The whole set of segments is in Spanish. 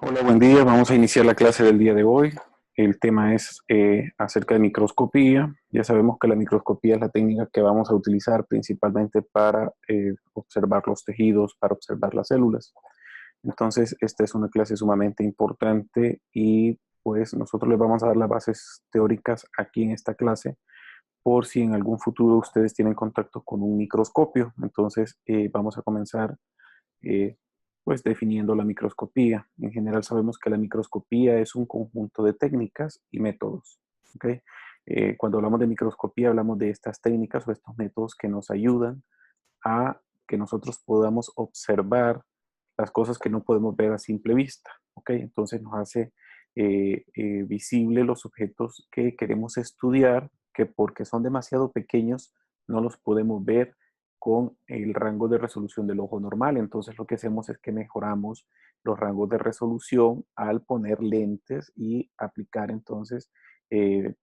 Hola, buen día. Vamos a iniciar la clase del día de hoy. El tema es acerca de microscopía. Ya sabemos que la microscopía es la técnica que vamos a utilizar principalmente para observar los tejidos, para observar las células. Entonces, esta es una clase sumamente importante y pues nosotros les vamos a dar las bases teóricas aquí en esta clase por si en algún futuro ustedes tienen contacto con un microscopio. Entonces, vamos a comenzar eh, pues definiendo la microscopía. En general sabemos que la microscopía es un conjunto de técnicas y métodos. ¿Okay? Cuando hablamos de microscopía hablamos de estas técnicas o estos métodos que nos ayudan a que nosotros podamos observar las cosas que no podemos ver a simple vista. ¿Okay? Entonces nos hace visible los objetos que queremos estudiar, que porque son demasiado pequeños no los podemos ver con el rango de resolución del ojo normal. Entonces lo que hacemos es que mejoramos los rangos de resolución al poner lentes y aplicar entonces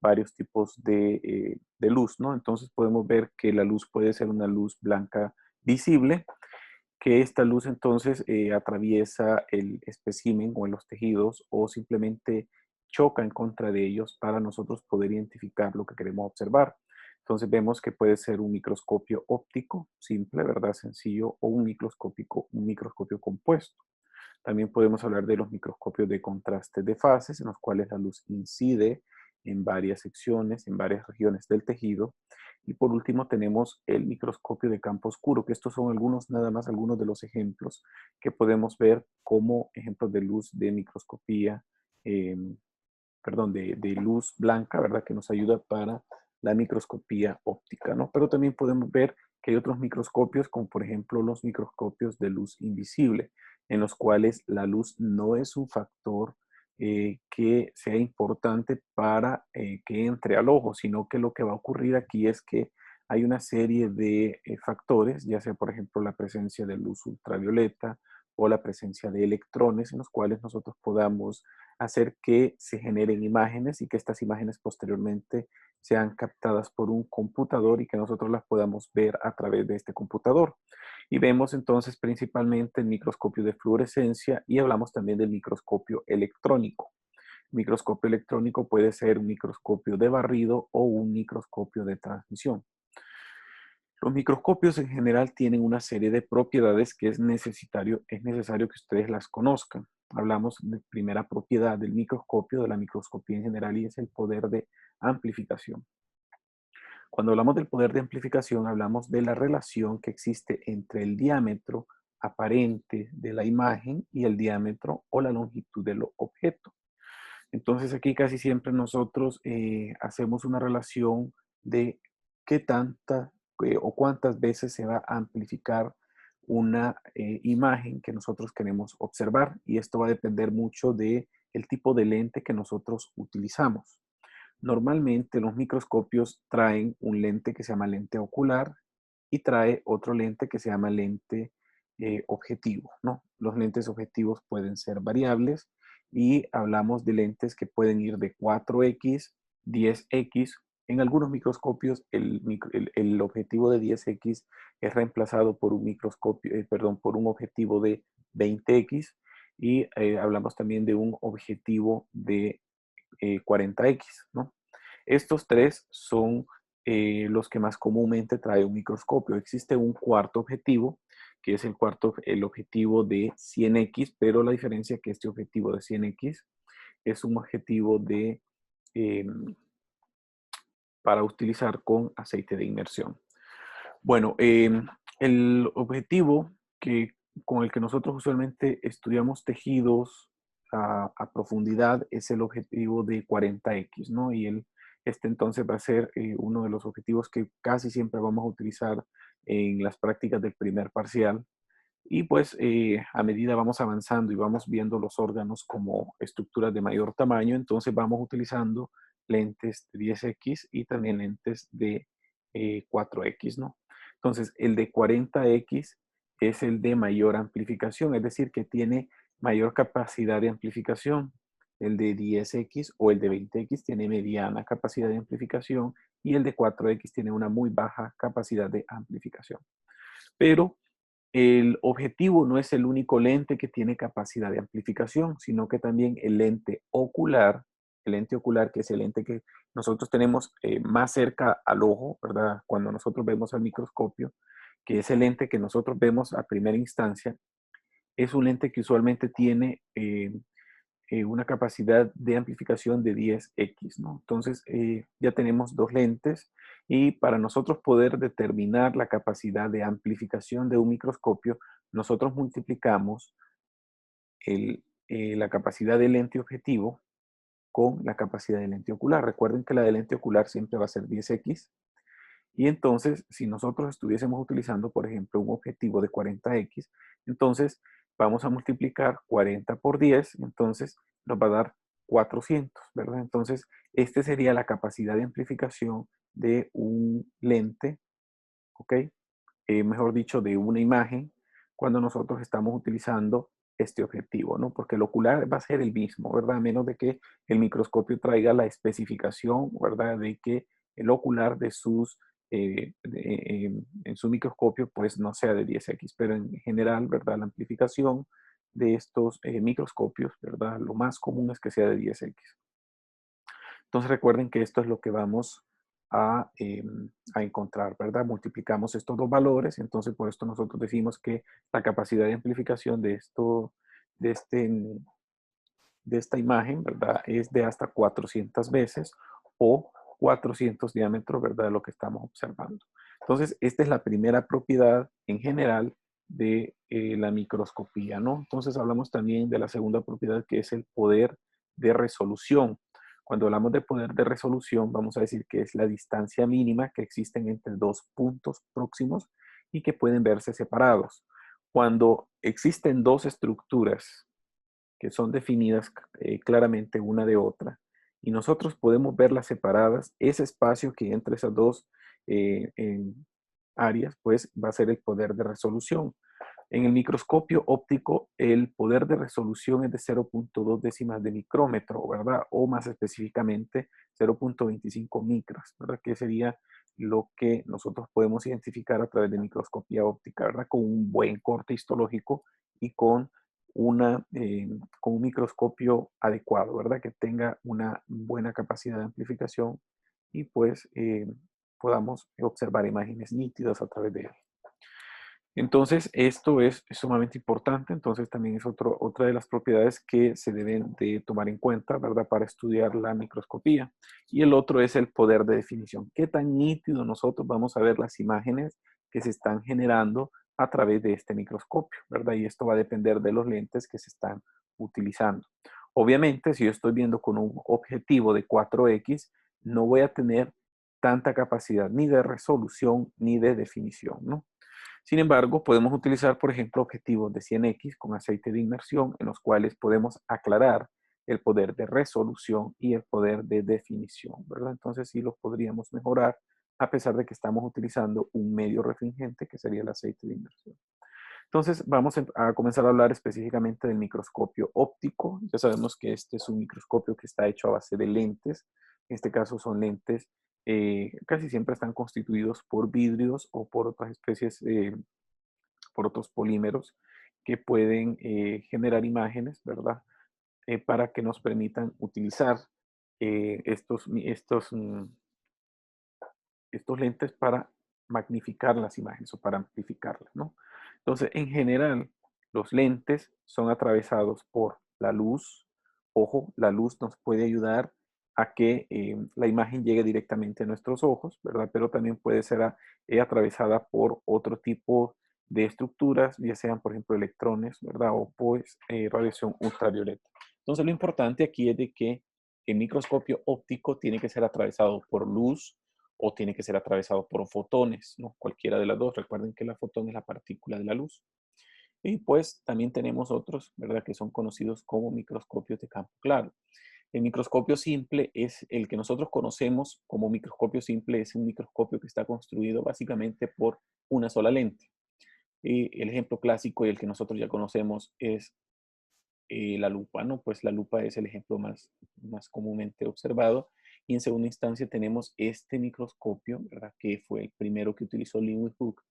varios tipos de luz, ¿no? Entonces podemos ver que la luz puede ser una luz blanca visible, que esta luz entonces atraviesa el espécimen o en los tejidos o simplemente choca en contra de ellos para nosotros poder identificar lo que queremos observar. Entonces vemos que puede ser un microscopio óptico, simple, ¿verdad? Sencillo, o un microscopio compuesto. También podemos hablar de los microscopios de contraste de fases, en los cuales la luz incide en varias secciones, en varias regiones del tejido. Y por último tenemos el microscopio de campo oscuro, que estos son algunos, nada más algunos de los ejemplos que podemos ver como ejemplos de luz de microscopía, eh, perdón, de luz blanca, ¿verdad? Que nos ayuda para la microscopía óptica, ¿no? Pero también podemos ver que hay otros microscopios, como por ejemplo los microscopios de luz invisible, en los cuales la luz no es un factor que sea importante para que entre al ojo, sino que lo que va a ocurrir aquí es que hay una serie de factores, ya sea por ejemplo la presencia de luz ultravioleta o la presencia de electrones en los cuales nosotros podamos hacer que se generen imágenes y que estas imágenes posteriormente sean captadas por un computador y que nosotros las podamos ver a través de este computador. Y vemos entonces principalmente el microscopio de fluorescencia y hablamos también del microscopio electrónico. El microscopio electrónico puede ser un microscopio de barrido o un microscopio de transmisión. Los microscopios en general tienen una serie de propiedades que es necesario que ustedes las conozcan. Hablamos de primera propiedad del microscopio, de la microscopía en general, y es el poder de amplificación. Cuando hablamos del poder de amplificación, hablamos de la relación que existe entre el diámetro aparente de la imagen y el diámetro o la longitud del objeto. Entonces aquí casi siempre nosotros hacemos una relación de qué tanta o cuántas veces se va a amplificar una imagen que nosotros queremos observar y esto va a depender mucho de el tipo de lente que nosotros utilizamos. Normalmente los microscopios traen un lente que se llama lente ocular y trae otro lente que se llama lente objetivo, ¿no? Los lentes objetivos pueden ser variables y hablamos de lentes que pueden ir de 4X, 10X. En algunos microscopios el objetivo de 10X es reemplazado por un microscopio, perdón, por un objetivo de 20X y hablamos también de un objetivo de 40X, ¿no? Estos tres son los que más comúnmente trae un microscopio. Existe un cuarto objetivo, que es el objetivo de 100X, pero la diferencia es que este objetivo de 100X es un objetivo eh, para utilizar con aceite de inmersión. Bueno, el objetivo con el que nosotros usualmente estudiamos tejidos a profundidad es el objetivo de 40X, ¿no? Este entonces va a ser uno de los objetivos que casi siempre vamos a utilizar en las prácticas del primer parcial. Y pues a medida vamos avanzando y vamos viendo los órganos como estructuras de mayor tamaño, entonces vamos utilizando lentes de 10X y también lentes de 4X, ¿no? Entonces el de 40X es el de mayor amplificación, es decir, que tiene mayor capacidad de amplificación. El de 10X o el de 20X tiene mediana capacidad de amplificación y el de 4X tiene una muy baja capacidad de amplificación. Pero el objetivo no es el único lente que tiene capacidad de amplificación, sino que también el lente ocular, que es el lente que nosotros tenemos más cerca al ojo, ¿verdad? Cuando nosotros vemos al microscopio, que es el lente que nosotros vemos a primera instancia, es un lente que usualmente tiene una capacidad de amplificación de 10x, ¿no? Entonces, ya tenemos dos lentes y para nosotros poder determinar la capacidad de amplificación de un microscopio, nosotros multiplicamos la capacidad del lente objetivo con la capacidad del lente ocular. Recuerden que la del lente ocular siempre va a ser 10x. Y entonces, si nosotros estuviésemos utilizando, por ejemplo, un objetivo de 40x, entonces vamos a multiplicar 40 por 10, entonces nos va a dar 400, ¿verdad? Entonces, esta sería la capacidad de amplificación de un lente, ¿ok? Mejor dicho, de una imagen cuando nosotros estamos utilizando este objetivo, ¿no? Porque el ocular va a ser el mismo, ¿verdad? A menos de que el microscopio traiga la especificación, ¿verdad? De que el ocular de sus, en su microscopio, pues no sea de 10x, pero en general, ¿verdad? La amplificación de estos microscopios, ¿verdad? Lo más común es que sea de 10x. Entonces recuerden que esto es lo que vamos a encontrar, ¿verdad? Multiplicamos estos dos valores, entonces por esto nosotros decimos que la capacidad de amplificación de esto, de, este, de esta imagen, ¿verdad? Es de hasta 400 veces o 400 diámetros, ¿verdad? De lo que estamos observando. Entonces, esta es la primera propiedad en general de la microscopía, ¿no? Entonces, hablamos también de la segunda propiedad, que es el poder de resolución. Cuando hablamos de poder de resolución, vamos a decir que es la distancia mínima que existen entre dos puntos próximos y que pueden verse separados. Cuando existen dos estructuras que son definidas claramente una de otra, y nosotros podemos verlas separadas, ese espacio que entre esas dos áreas, pues va a ser el poder de resolución. En el microscopio óptico, el poder de resolución es de 0.2 décimas de micrómetro, ¿verdad? O más específicamente 0.25 micras, ¿verdad? Que sería lo que nosotros podemos identificar a través de microscopía óptica, ¿verdad? Con un buen corte histológico y con un microscopio adecuado, ¿verdad? Que tenga una buena capacidad de amplificación y pues podamos observar imágenes nítidas a través de él. Entonces, esto es sumamente importante, entonces también es otra de las propiedades que se deben de tomar en cuenta, ¿verdad? Para estudiar la microscopía. Y el otro es el poder de definición. ¿Qué tan nítido nosotros vamos a ver las imágenes que se están generando a través de este microscopio, ¿verdad? Y esto va a depender de los lentes que se están utilizando. Obviamente, si yo estoy viendo con un objetivo de 4x, no voy a tener tanta capacidad ni de resolución ni de definición, ¿no? Sin embargo, podemos utilizar, por ejemplo, objetivos de 100x con aceite de inmersión en los cuales podemos aclarar el poder de resolución y el poder de definición, ¿verdad? Entonces sí los podríamos mejorar a pesar de que estamos utilizando un medio refringente que sería el aceite de inmersión. Entonces vamos a comenzar a hablar específicamente del microscopio óptico. Ya sabemos que este es un microscopio que está hecho a base de lentes. En este caso son lentes, casi siempre están constituidos por vidrios o por otras especies, por otros polímeros que pueden generar imágenes, ¿verdad? Para que nos permitan utilizar estos lentes para magnificar las imágenes o para amplificarlas, ¿no? Entonces, en general, los lentes son atravesados por la luz. Ojo, la luz nos puede ayudar a que la imagen llegue directamente a nuestros ojos, ¿verdad? Pero también puede ser atravesada por otro tipo de estructuras, ya sean, por ejemplo, electrones, ¿verdad? O pues radiación ultravioleta. Entonces, lo importante aquí es de que el microscopio óptico tiene que ser atravesado por luz o tiene que ser atravesado por fotones, ¿no? Cualquiera de las dos. Recuerden que la fotón es la partícula de la luz. Y pues también tenemos otros, ¿verdad? Que son conocidos como microscopios de campo claro. El microscopio simple es el que nosotros conocemos como microscopio simple, es un microscopio que está construido básicamente por una sola lente. Y el ejemplo clásico y el que nosotros ya conocemos es la lupa, ¿no? Pues la lupa es el ejemplo más comúnmente observado. Y en segunda instancia tenemos este microscopio, ¿verdad? Que fue el primero que utilizó Lewis Hooke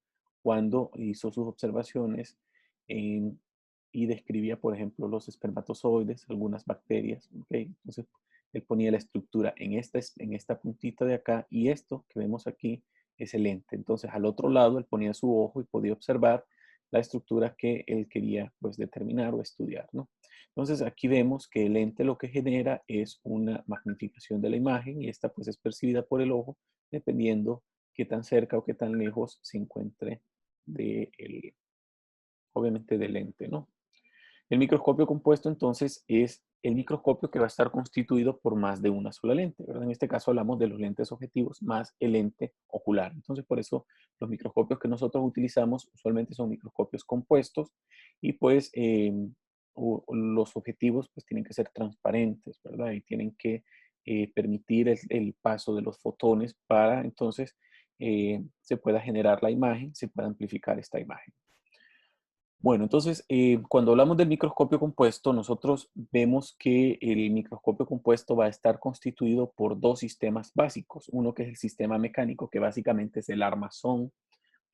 cuando hizo sus observaciones y describía, por ejemplo, los espermatozoides, algunas bacterias. ¿Okay? Entonces, él ponía la estructura en esta puntita de acá y esto que vemos aquí es el lente. Entonces, al otro lado, él ponía su ojo y podía observar la estructura que él quería pues, determinar o estudiar. ¿No? Entonces, aquí vemos que el lente lo que genera es una magnificación de la imagen y esta pues, es percibida por el ojo dependiendo qué tan cerca o qué tan lejos se encuentre de obviamente del lente, ¿no? El microscopio compuesto entonces es el microscopio que va a estar constituido por más de una sola lente, ¿verdad? En este caso hablamos de los lentes objetivos más el lente ocular. Entonces por eso los microscopios que nosotros utilizamos usualmente son microscopios compuestos y pues los objetivos pues tienen que ser transparentes, ¿verdad? Y tienen que permitir el paso de los fotones para entonces se pueda generar la imagen, se pueda amplificar esta imagen. Bueno, entonces, cuando hablamos del microscopio compuesto, nosotros vemos que el microscopio compuesto va a estar constituido por dos sistemas básicos. Uno que es el sistema mecánico, que básicamente es el armazón,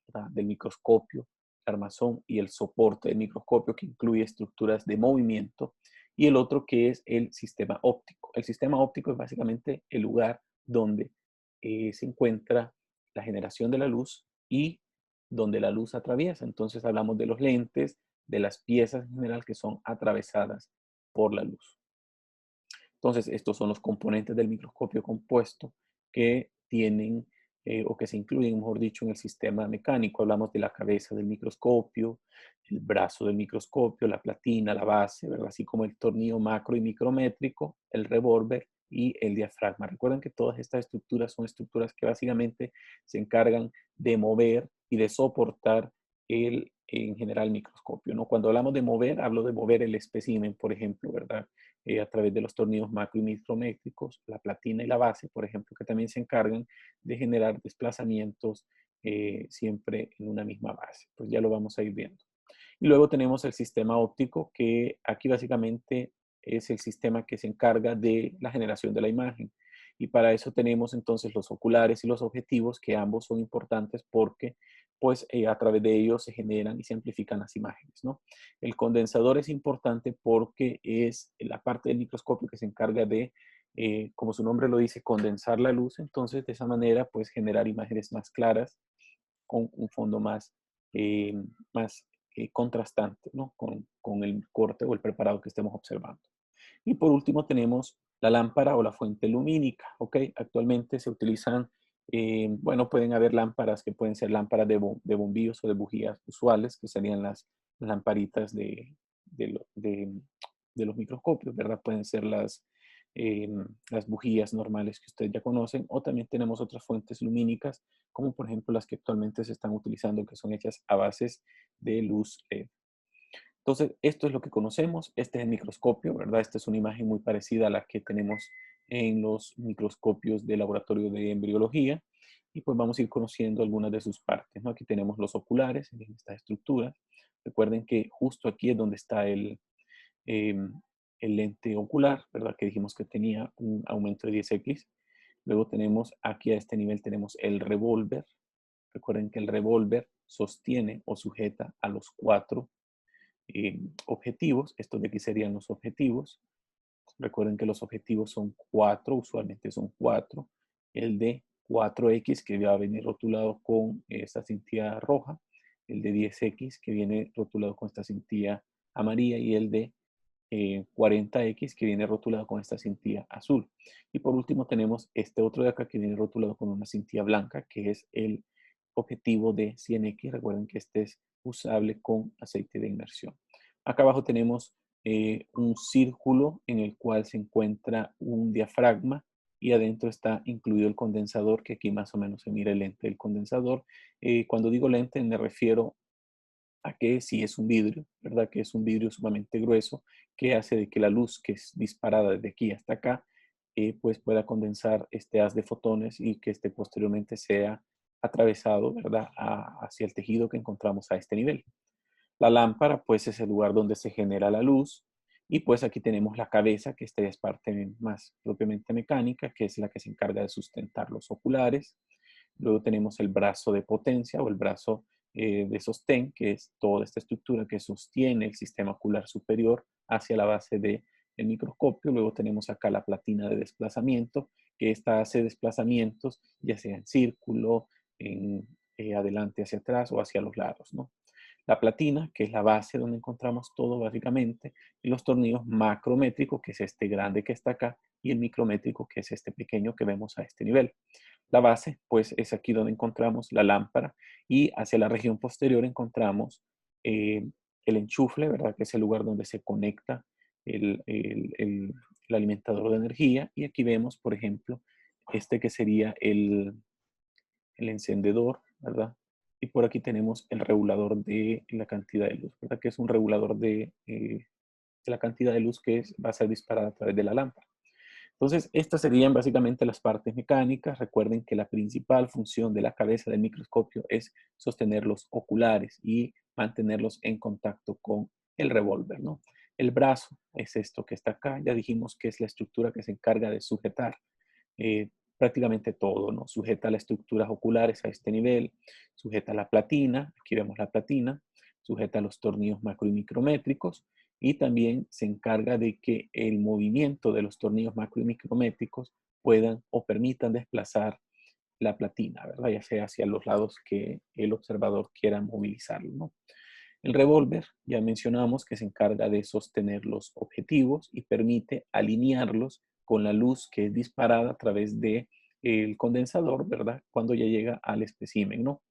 ¿verdad?, del microscopio, el armazón y el soporte del microscopio, que incluye estructuras de movimiento. Y el otro que es el sistema óptico. El sistema óptico es básicamente el lugar donde se encuentra la generación de la luz y donde la luz atraviesa. Entonces hablamos de los lentes, de las piezas en general que son atravesadas por la luz. Entonces, estos son los componentes del microscopio compuesto que tienen o que se incluyen, mejor dicho, en el sistema mecánico. Hablamos de la cabeza del microscopio, el brazo del microscopio, la platina, la base, ¿verdad? Así como el tornillo macro y micrométrico, el revólver y el diafragma. Recuerden que todas estas estructuras son estructuras que básicamente se encargan de mover y de soportar en general, microscopio, ¿no? Cuando hablamos de mover, hablo de mover el espécimen, por ejemplo, ¿verdad? A través de los tornillos macro y micrométricos, la platina y la base, por ejemplo, que también se encargan de generar desplazamientos siempre en una misma base. Pues ya lo vamos a ir viendo. Y luego tenemos el sistema óptico, que aquí básicamente es el sistema que se encarga de la generación de la imagen. Y para eso tenemos entonces los oculares y los objetivos, que ambos son importantes porque pues a través de ellos se generan y se amplifican las imágenes, ¿no? El condensador es importante porque es la parte del microscopio que se encarga de, como su nombre lo dice, condensar la luz. Entonces de esa manera pues generar imágenes más claras con un fondo eh, más contrastante, ¿no? Con el corte o el preparado que estemos observando. Y por último tenemos la lámpara o la fuente lumínica, ¿ok? Actualmente se utilizan, bueno, pueden haber lámparas que pueden ser lámparas de bombillos o de bujías usuales, que serían las lamparitas de los microscopios, ¿verdad? Pueden ser las bujías normales que ustedes ya conocen, o también tenemos otras fuentes lumínicas, como por ejemplo las que actualmente se están utilizando, que son hechas a bases de luz LED. Entonces, esto es lo que conocemos. Este es el microscopio, ¿verdad? Esta es una imagen muy parecida a la que tenemos en los microscopios de laboratorio de embriología. Y pues vamos a ir conociendo algunas de sus partes, ¿no? Aquí tenemos los oculares en estas estructuras. Recuerden que justo aquí es donde está em, el lente ocular, ¿verdad? Que dijimos que tenía un aumento de 10x. Luego tenemos aquí a este nivel tenemos el revólver. Recuerden que el revólver sostiene o sujeta a los cuatro objetivos. Estos de aquí serían los objetivos. Recuerden que los objetivos son 4, usualmente son 4. El de 4X que va a venir rotulado con esta cintilla roja. El de 10X que viene rotulado con esta cintilla amarilla y el de 40X que viene rotulado con esta cintilla azul. Y por último tenemos este otro de acá que viene rotulado con una cintilla blanca, que es el objetivo de 100X. Recuerden que este es usable con aceite de inmersión. Acá abajo tenemos un círculo en el cual se encuentra un diafragma y adentro está incluido el condensador, que aquí más o menos se mira el lente del condensador. Cuando digo lente me refiero a que si es un vidrio, ¿verdad? Que es un vidrio sumamente grueso que hace de que la luz que es disparada desde aquí hasta acá, pues pueda condensar este haz de fotones y que este posteriormente sea atravesado, ¿verdad? Hacia el tejido que encontramos a este nivel. La lámpara, pues, es el lugar donde se genera la luz. Y pues aquí tenemos la cabeza, que esta es parte más propiamente mecánica, que es la que se encarga de sustentar los oculares. Luego tenemos el brazo de potencia o el brazo de sostén, que es toda esta estructura que sostiene el sistema ocular superior hacia la base del microscopio. Luego tenemos acá la platina de desplazamiento, que esta hace desplazamientos, ya sea en círculo, en adelante hacia atrás o hacia los lados, ¿no? La platina, que es la base donde encontramos todo básicamente, y los tornillos macrométricos, que es este grande que está acá, y el micrométrico, que es este pequeño que vemos a este nivel. La base, pues, es aquí donde encontramos la lámpara y hacia la región posterior encontramos el enchufle, ¿verdad? Que es el lugar donde se conecta el alimentador de energía. Y aquí vemos, por ejemplo, este que sería el encendedor, ¿verdad? Y por aquí tenemos el regulador de la cantidad de luz, ¿verdad? Que es un regulador de la cantidad de luz que va a ser disparada a través de la lámpara. Entonces, estas serían básicamente las partes mecánicas. Recuerden que la principal función de la cabeza del microscopio es sostener los oculares y mantenerlos en contacto con el revólver, ¿no? El brazo es esto que está acá. Ya dijimos que es la estructura que se encarga de sujetar eh, prácticamente todo, ¿no? Sujeta las estructuras oculares a este nivel, sujeta la platina, aquí vemos la platina, sujeta los tornillos macro y micrométricos y también se encarga de que el movimiento de los tornillos macro y micrométricos puedan o permitan desplazar la platina, ¿verdad? Ya sea hacia los lados que el observador quiera movilizarlo, ¿no? El revólver, ya mencionamos que se encarga de sostener los objetivos y permite alinearlos con la luz que es disparada a través de el condensador, ¿verdad? Cuando ya llega al espécimen, ¿no?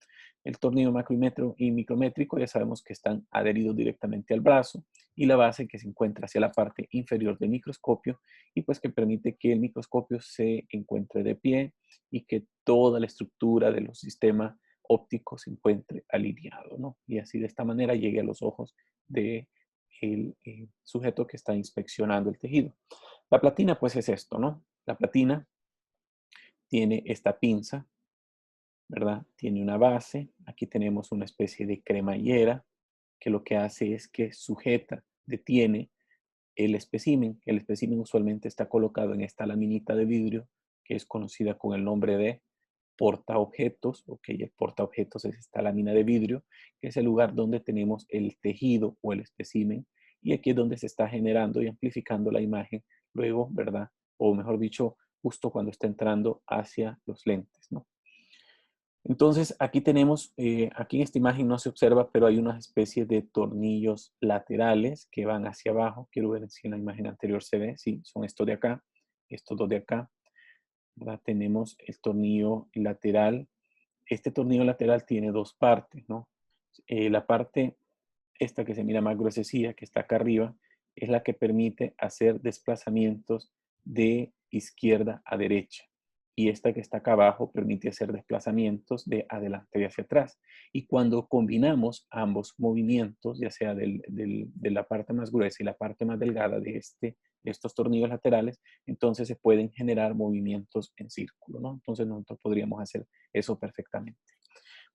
El tornillo macrométrico y micrométrico ya sabemos que están adheridos directamente al brazo y la base que se encuentra hacia la parte inferior del microscopio y pues que permite que el microscopio se encuentre de pie y que toda la estructura de los sistemas óptico se encuentre alineado, ¿no? Y así de esta manera llegue a los ojos del sujeto que está inspeccionando el tejido. La platina, pues es esto, ¿no? La platina tiene esta pinza, ¿verdad? Tiene una base. Aquí tenemos una especie de cremallera que lo que hace es que sujeta, detiene el espécimen. El espécimen usualmente está colocado en esta laminita de vidrio que es conocida con el nombre de portaobjetos, ok, el portaobjetos es esta lámina de vidrio, que es el lugar donde tenemos el tejido o el espécimen, y aquí es donde se está generando y amplificando la imagen, luego, ¿verdad? O mejor dicho, justo cuando está entrando hacia los lentes, ¿no? Entonces, aquí tenemos, aquí en esta imagen no se observa, pero hay una especie de tornillos laterales que van hacia abajo. Quiero ver si en la imagen anterior se ve. Sí, son estos de acá, estos dos de acá, ¿verdad? Tenemos el tornillo lateral. Este tornillo lateral tiene dos partes, ¿no? La parte, esta que se mira más gruesecilla, que está acá arriba, es la que permite hacer desplazamientos de izquierda a derecha. Y esta que está acá abajo permite hacer desplazamientos de adelante y hacia atrás. Y cuando combinamos ambos movimientos, ya sea de la parte más gruesa y la parte más delgada de estos tornillos laterales, entonces se pueden generar movimientos en círculo, ¿no? Entonces nosotros podríamos hacer eso perfectamente.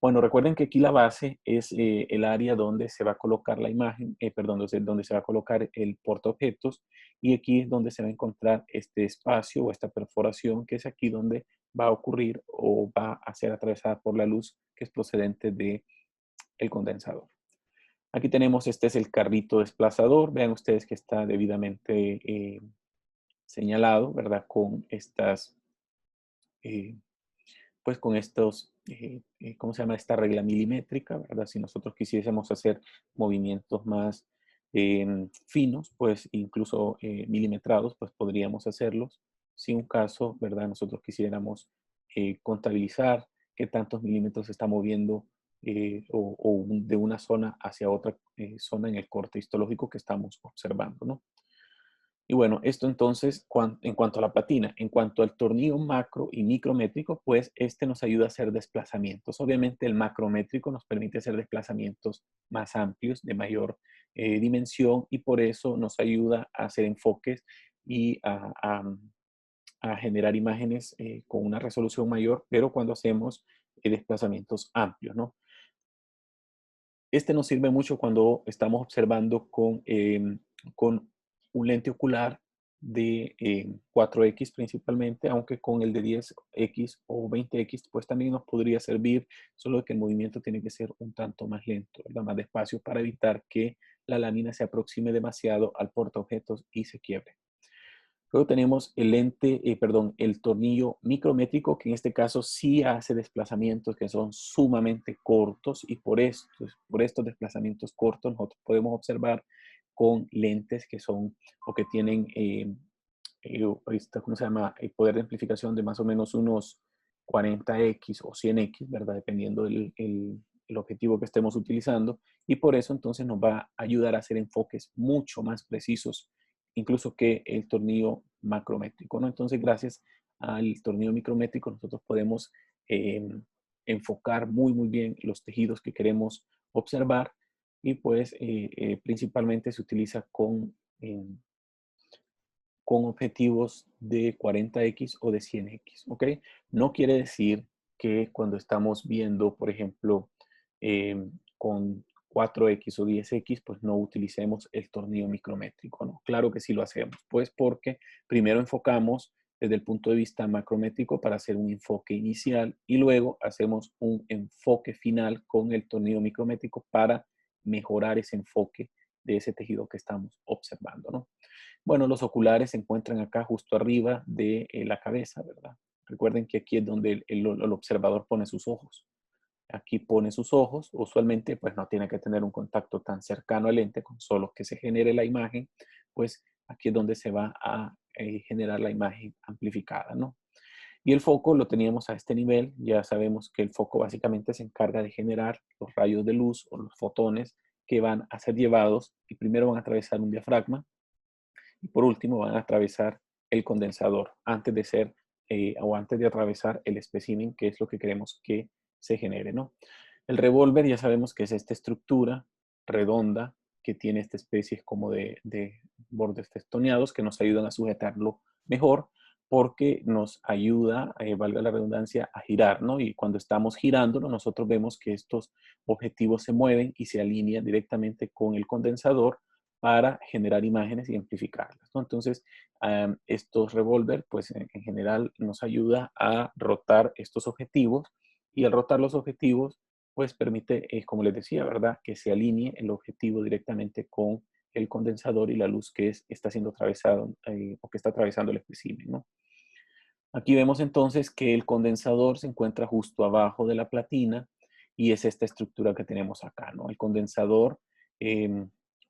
Bueno, recuerden que aquí la base es el área donde se va a colocar la imagen, perdón, donde se va a colocar el portaobjetos y aquí es donde se va a encontrar este espacio o esta perforación que es aquí donde va a ocurrir o va a ser atravesada por la luz que es procedente del condensador. Aquí tenemos, este es el carrito desplazador, vean ustedes que está debidamente señalado, ¿verdad? Con estas eh, pues con estos, ¿cómo se llama? Esta regla milimétrica, ¿verdad? Si nosotros quisiésemos hacer movimientos más finos, pues incluso milimetrados, pues podríamos hacerlos. Si un caso, ¿verdad? Nosotros quisiéramos contabilizar qué tantos milímetros se está moviendo o de una zona hacia otra zona en el corte histológico que estamos observando, ¿no? Y bueno, esto entonces en cuanto a la platina. En cuanto al tornillo macro y micrométrico, pues este nos ayuda a hacer desplazamientos. Obviamente el macrométrico nos permite hacer desplazamientos más amplios, de mayor dimensión, y por eso nos ayuda a hacer enfoques y a generar imágenes con una resolución mayor, pero cuando hacemos desplazamientos amplios, ¿no? Este nos sirve mucho cuando estamos observando con un lente ocular de 4X principalmente, aunque con el de 10X o 20X pues también nos podría servir, solo que el movimiento tiene que ser un tanto más lento, ¿verdad? Más despacio para evitar que la lámina se aproxime demasiado al portaobjetos y se quiebre. Luego tenemos el lente, el tornillo micrométrico, que en este caso sí hace desplazamientos que son sumamente cortos, y por estos desplazamientos cortos nosotros podemos observar con lentes que son o que tienen ¿cómo se llama? El poder de amplificación de más o menos unos 40X o 100X, ¿verdad? Dependiendo el objetivo que estemos utilizando. Y por eso entonces nos va a ayudar a hacer enfoques mucho más precisos, incluso que el tornillo macrométrico, ¿no? Entonces, gracias al tornillo micrométrico, nosotros podemos eh, enfocar muy bien los tejidos que queremos observar, y pues principalmente se utiliza con objetivos de 40X o de 100X, ¿ok? No quiere decir que cuando estamos viendo, por ejemplo, con 4X o 10X, pues no utilicemos el tornillo micrométrico, ¿no? Claro que sí lo hacemos, pues porque primero enfocamos desde el punto de vista macrométrico para hacer un enfoque inicial y luego hacemos un enfoque final con el tornillo micrométrico para mejorar ese enfoque de ese tejido que estamos observando, ¿no? Bueno, los oculares se encuentran acá justo arriba de la cabeza, ¿verdad? Recuerden que aquí es donde el observador pone sus ojos. Aquí pone sus ojos, usualmente pues no tiene que tener un contacto tan cercano al lente, con solo que se genere la imagen, pues aquí es donde se va a generar la imagen amplificada, ¿no? Y el foco lo teníamos a este nivel. Ya sabemos que el foco básicamente se encarga de generar los rayos de luz o los fotones que van a ser llevados y primero van a atravesar un diafragma y por último van a atravesar el condensador antes de ser o antes de atravesar el espécimen, que es lo que queremos que se genere, ¿no? El revólver ya sabemos que es esta estructura redonda que tiene esta especie como de bordes testoneados que nos ayudan a sujetarlo mejor, porque nos ayuda, valga la redundancia, a girar, ¿no? Y cuando estamos girándolo, nosotros vemos que estos objetivos se mueven y se alinean directamente con el condensador para generar imágenes y amplificarlas, ¿no? Entonces, estos revólver, pues en general nos ayuda a rotar estos objetivos, y al rotar los objetivos, pues permite, como les decía, ¿verdad?, que se alinee el objetivo directamente con el condensador y la luz que está siendo atravesado o que está atravesando el espécimen, ¿no? Aquí vemos entonces que el condensador se encuentra justo abajo de la platina y es esta estructura que tenemos acá, ¿no? El condensador,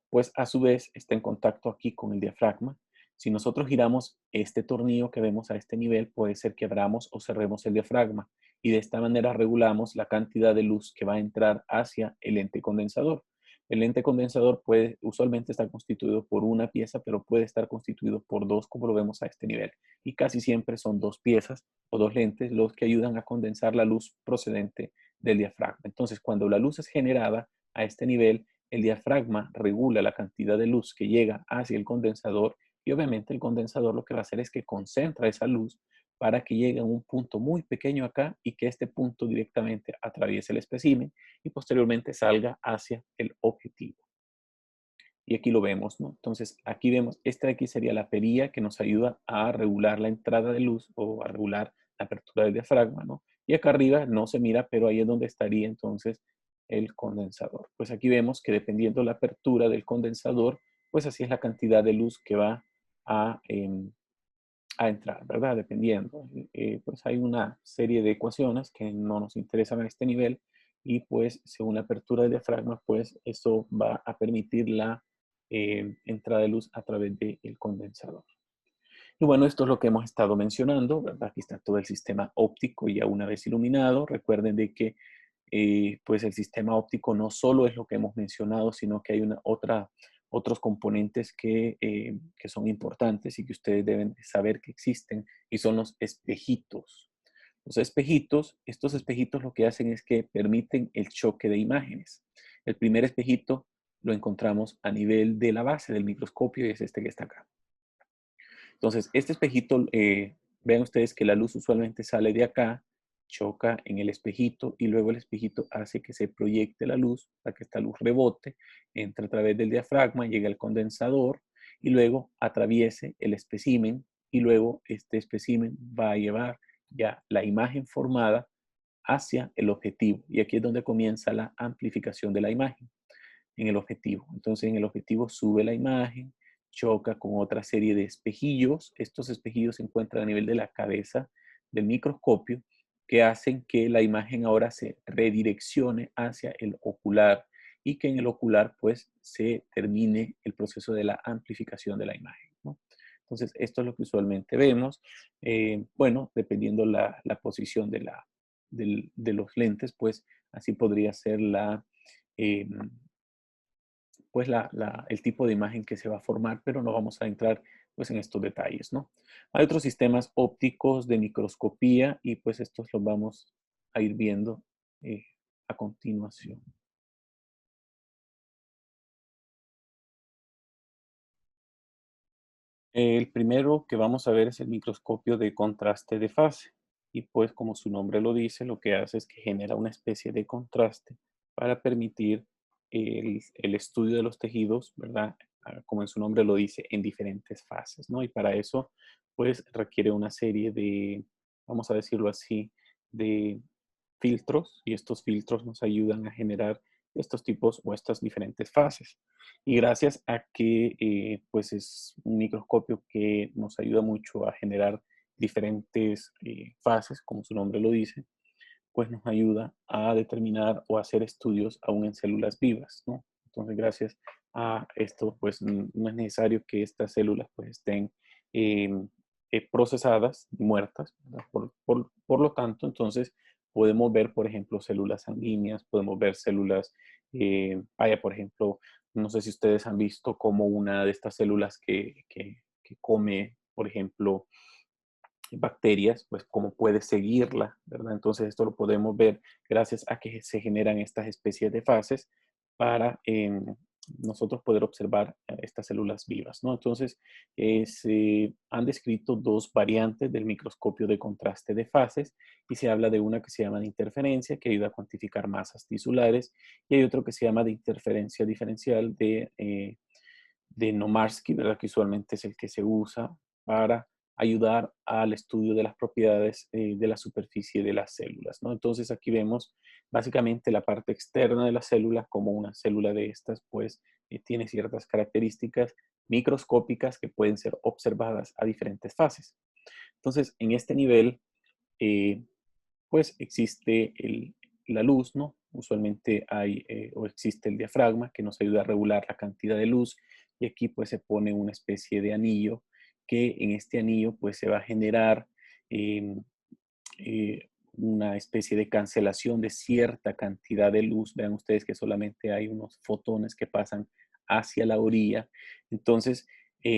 pues a su vez está en contacto aquí con el diafragma. Si nosotros giramos este tornillo que vemos a este nivel, puede ser que abramos o cerremos el diafragma, y de esta manera regulamos la cantidad de luz que va a entrar hacia el lente condensador. El lente condensador usualmente está constituido por una pieza, pero puede estar constituido por dos, como lo vemos a este nivel. Y casi siempre son dos piezas o dos lentes los que ayudan a condensar la luz procedente del diafragma. Entonces, cuando la luz es generada a este nivel, el diafragma regula la cantidad de luz que llega hacia el condensador, y obviamente el condensador lo que va a hacer es que concentra esa luz para que llegue a un punto muy pequeño acá y que este punto directamente atraviese el espécimen y posteriormente salga hacia el objetivo. Y aquí lo vemos, ¿no? Entonces, aquí vemos, esta de aquí sería la perilla que nos ayuda a regular la entrada de luz o a regular la apertura del diafragma, ¿no? Y acá arriba no se mira, pero ahí es donde estaría entonces el condensador. Pues aquí vemos que dependiendo la apertura del condensador, pues así es la cantidad de luz que va a, a entrar, ¿verdad? Dependiendo. Pues hay una serie de ecuaciones que no nos interesan a este nivel, y pues según la apertura del diafragma, pues eso va a permitir la entrada de luz a través del condensador. Y bueno, esto es lo que hemos estado mencionando, ¿verdad? Aquí está todo el sistema óptico ya una vez iluminado. Recuerden de que pues el sistema óptico no solo es lo que hemos mencionado, sino que hay otros componentes que son importantes y que ustedes deben saber que existen, y son los espejitos. Los espejitos, estos espejitos lo que hacen es que permiten el choque de imágenes. El primer espejito lo encontramos a nivel de la base del microscopio y es este que está acá. Entonces, este espejito, vean ustedes que la luz usualmente sale de acá, choca en el espejito y luego el espejito hace que se proyecte la luz para que esta luz rebote, entre a través del diafragma, llegue al condensador y luego atraviese el espécimen y luego este espécimen va a llevar ya la imagen formada hacia el objetivo. Y aquí es donde comienza la amplificación de la imagen en el objetivo. Entonces en el objetivo sube la imagen, choca con otra serie de espejillos. Estos espejillos se encuentran a nivel de la cabeza del microscopio que hacen que la imagen ahora se redireccione hacia el ocular y que en el ocular pues se termine el proceso de la amplificación de la imagen, ¿no? Entonces esto es lo que usualmente vemos. Bueno, dependiendo la posición de los lentes, pues así podría ser eh, pues el tipo de imagen que se va a formar, pero no vamos a entrar pues en estos detalles, ¿no? Hay otros sistemas ópticos de microscopía y pues estos los vamos a ir viendo eh, a continuación. El primero que vamos a ver es el microscopio de contraste de fase. Y pues como su nombre lo dice, lo que hace es que genera una especie de contraste para permitir el estudio de los tejidos, ¿verdad? Como en su nombre lo dice, en diferentes fases, ¿no? Y para eso, pues requiere una serie de, vamos a decirlo así, de filtros y estos filtros nos ayudan a generar estos tipos o estas diferentes fases. Y gracias a que pues es un microscopio que nos ayuda mucho a generar diferentes fases, como su nombre lo dice, pues nos ayuda a determinar o hacer estudios aún en células vivas, ¿no? Entonces, gracias a esto, pues no es necesario que estas células pues estén eh, procesadas y muertas, ¿verdad? Por lo tanto, entonces podemos ver, por ejemplo, células sanguíneas, podemos ver células, por ejemplo, no sé si ustedes han visto como una de estas células que come, por ejemplo, bacterias, pues cómo puede seguirla, ¿verdad? Entonces esto lo podemos ver gracias a que se generan estas especies de fases para nosotros poder observar estas células vivas, ¿no? Entonces se han descrito dos variantes del microscopio de contraste de fases y se habla de una que se llama de interferencia, que ayuda a cuantificar masas tisulares, y hay otro que se llama de interferencia diferencial de Nomarsky, ¿verdad? Que usualmente es el que se usa para ayudar al estudio de las propiedades de la superficie de las células, ¿no? Entonces aquí vemos básicamente la parte externa de la célula, como una célula de estas, pues tiene ciertas características microscópicas que pueden ser observadas a diferentes fases. Entonces, en este nivel, eh, pues existe la luz, ¿no? Usualmente hay o existe el diafragma que nos ayuda a regular la cantidad de luz y aquí pues se pone una especie de anillo que en este anillo pues se va a generar eh, una especie de cancelación de cierta cantidad de luz. Vean ustedes que solamente hay unos fotones que pasan hacia la orilla. Entonces,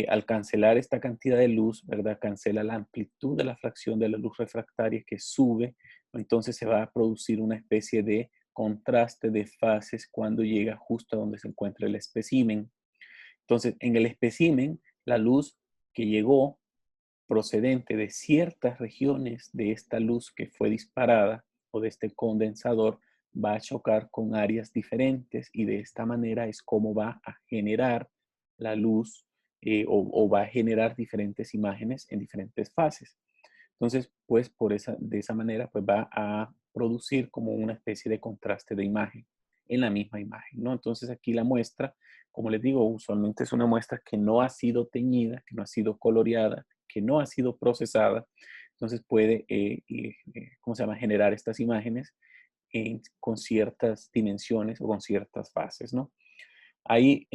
al cancelar esta cantidad de luz, ¿verdad? Cancela la amplitud de la fracción de la luz refractaria que sube. Entonces se va a producir una especie de contraste de fases cuando llega justo a donde se encuentra el espécimen. Entonces, en el espécimen, la luz que llegó procedente de ciertas regiones de esta luz que fue disparada o de este condensador va a chocar con áreas diferentes y de esta manera es como va a generar la luz o va a generar diferentes imágenes en diferentes fases. Entonces, pues de esa manera, pues va a producir como una especie de contraste de imagen en la misma imagen, ¿no? Entonces aquí la muestra, como les digo, usualmente es una muestra que no ha sido teñida, que no ha sido coloreada, que no ha sido procesada, entonces puede, ¿cómo se llama?, generar estas imágenes con ciertas dimensiones o con ciertas fases, ¿no? Ahí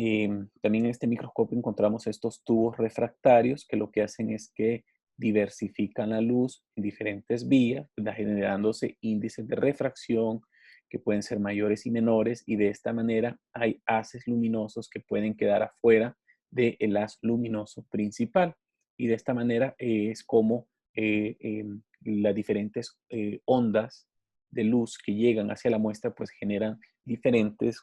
también en este microscopio encontramos estos tubos refractarios que lo que hacen es que diversifican la luz en diferentes vías, generándose índices de refracción que pueden ser mayores y menores y de esta manera hay haces luminosos que pueden quedar afuera del haz luminoso principal y de esta manera es como las diferentes ondas de luz que llegan hacia la muestra pues generan diferentes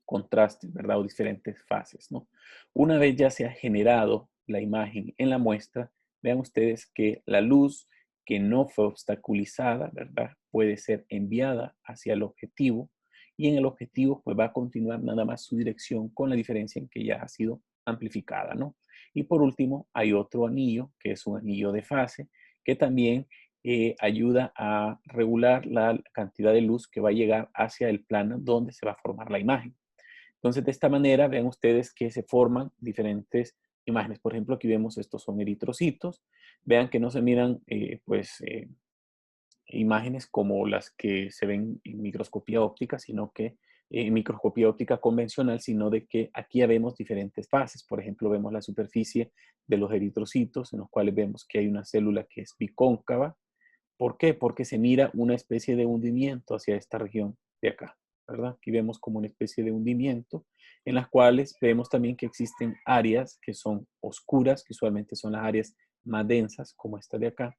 contrastes, ¿verdad? O diferentes fases, ¿no? Una vez ya se ha generado la imagen en la muestra, vean ustedes que la luz que no fue obstaculizada, ¿verdad? Puede ser enviada hacia el objetivo y en el objetivo pues va a continuar nada más su dirección con la diferencia en que ya ha sido amplificada, ¿no? Y por último, hay otro anillo, que es un anillo de fase, que también ayuda a regular la cantidad de luz que va a llegar hacia el plano donde se va a formar la imagen. Entonces, de esta manera, vean ustedes que se forman diferentes imágenes. Por ejemplo, aquí vemos estos son eritrocitos. Vean que no se miran, imágenes como las que se ven en microscopía óptica, sino que en microscopía óptica convencional, sino de que aquí ya vemos diferentes fases. Por ejemplo, vemos la superficie de los eritrocitos, en los cuales vemos que hay una célula que es bicóncava. ¿Por qué? Porque se mira una especie de hundimiento hacia esta región de acá, ¿verdad? Aquí vemos como una especie de hundimiento, en las cuales vemos también que existen áreas que son oscuras, que usualmente son las áreas más densas, como esta de acá,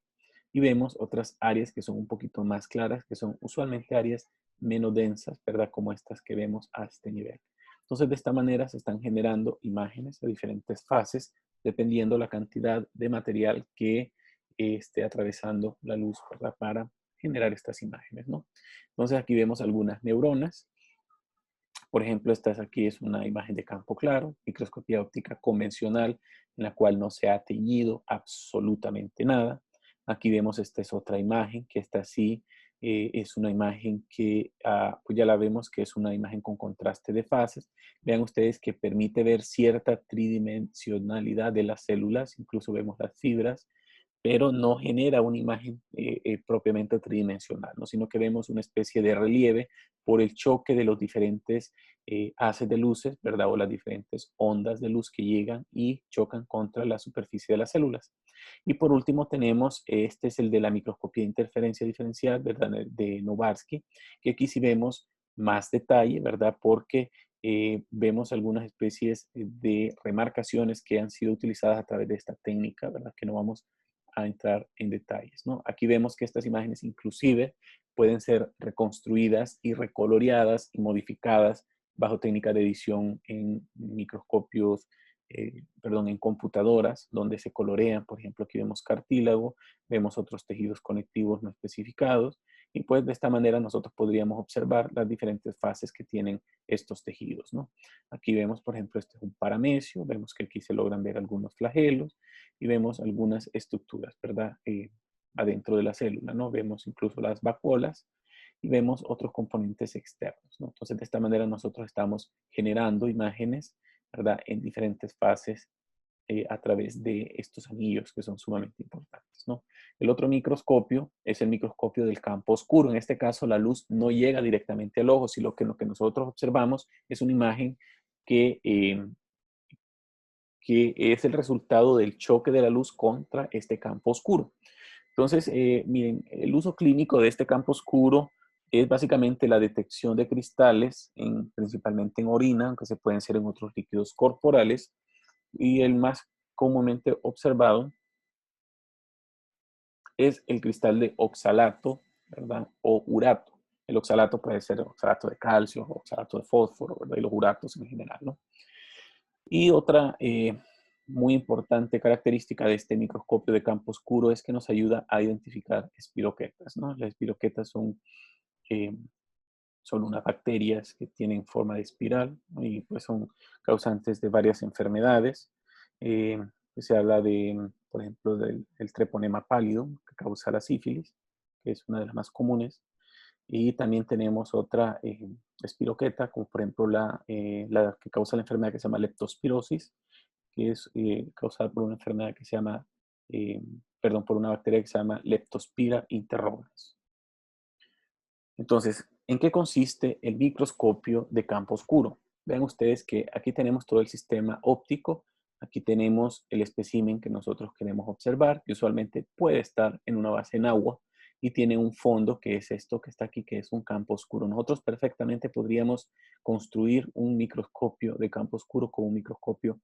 y vemos otras áreas que son un poquito más claras, que son usualmente áreas menos densas, ¿verdad? Como estas que vemos a este nivel. Entonces, de esta manera se están generando imágenes de diferentes fases, dependiendo la cantidad de material que esté atravesando la luz, ¿verdad? Para generar estas imágenes, ¿no? Entonces, aquí vemos algunas neuronas. Por ejemplo, esta aquí es una imagen de campo claro, microscopía óptica convencional, en la cual no se ha teñido absolutamente nada. Aquí vemos, esta es otra imagen, que esta sí es una imagen que, pues ya la vemos que es una imagen con contraste de fases. Vean ustedes que permite ver cierta tridimensionalidad de las células, incluso vemos las fibras, pero no genera una imagen propiamente tridimensional, ¿no? Sino que vemos una especie de relieve por el choque de los diferentes haces de luces, ¿verdad? O las diferentes ondas de luz que llegan y chocan contra la superficie de las células. Y por último tenemos, este es el de la microscopía de interferencia diferencial, ¿verdad? De Novarsky, que aquí sí vemos más detalle, ¿verdad? Porque vemos algunas especies de remarcaciones que han sido utilizadas a través de esta técnica, ¿verdad? Que no vamos a entrar en detalles, ¿no? Aquí vemos que estas imágenes inclusive pueden ser reconstruidas y recoloreadas y modificadas bajo técnica de edición en microscopios, perdón, en computadoras, donde se colorean. Por ejemplo, aquí vemos cartílago, vemos otros tejidos conectivos no especificados, y pues de esta manera nosotros podríamos observar las diferentes fases que tienen estos tejidos, ¿no? Aquí vemos, por ejemplo, este es un paramecio, vemos que aquí se logran ver algunos flagelos y vemos algunas estructuras, ¿verdad? Adentro de la célula, ¿no? Vemos incluso las vacuolas y vemos otros componentes externos, ¿no? Entonces, de esta manera nosotros estamos generando imágenes, ¿verdad? En diferentes fases a través de estos anillos que son sumamente importantes, ¿no? El otro microscopio es el microscopio del campo oscuro. En este caso, la luz no llega directamente al ojo, sino que lo que nosotros observamos es una imagen que, que es el resultado del choque de la luz contra este campo oscuro. Entonces, miren, el uso clínico de este campo oscuro es básicamente la detección de cristales, principalmente en orina, aunque se pueden ser en otros líquidos corporales, y el más comúnmente observado es el cristal de oxalato, ¿verdad? O urato. El oxalato puede ser oxalato de calcio, oxalato de fósforo, ¿verdad? Y los uratos en general, ¿no? Y otra muy importante característica de este microscopio de campo oscuro es que nos ayuda a identificar espiroquetas, ¿no? Las espiroquetas eh, son unas bacterias que tienen forma de espiral, ¿no? Y pues son causantes de varias enfermedades. Eh, Se habla de, por ejemplo, del treponema pálido, que causa la sífilis, que es una de las más comunes. Y también tenemos otra espiroqueta, como por ejemplo la que causa la enfermedad que se llama leptospirosis, que es causada por una enfermedad que se llama, eh, perdón, por una bacteria que se llama Leptospira interrogans. Entonces, ¿en qué consiste el microscopio de campo oscuro? Vean ustedes que aquí tenemos todo el sistema óptico, aquí tenemos el espécimen que nosotros queremos observar, que usualmente puede estar en una base en agua y tiene un fondo que es esto que está aquí, que es un campo oscuro. Nosotros perfectamente podríamos construir un microscopio de campo oscuro con un microscopio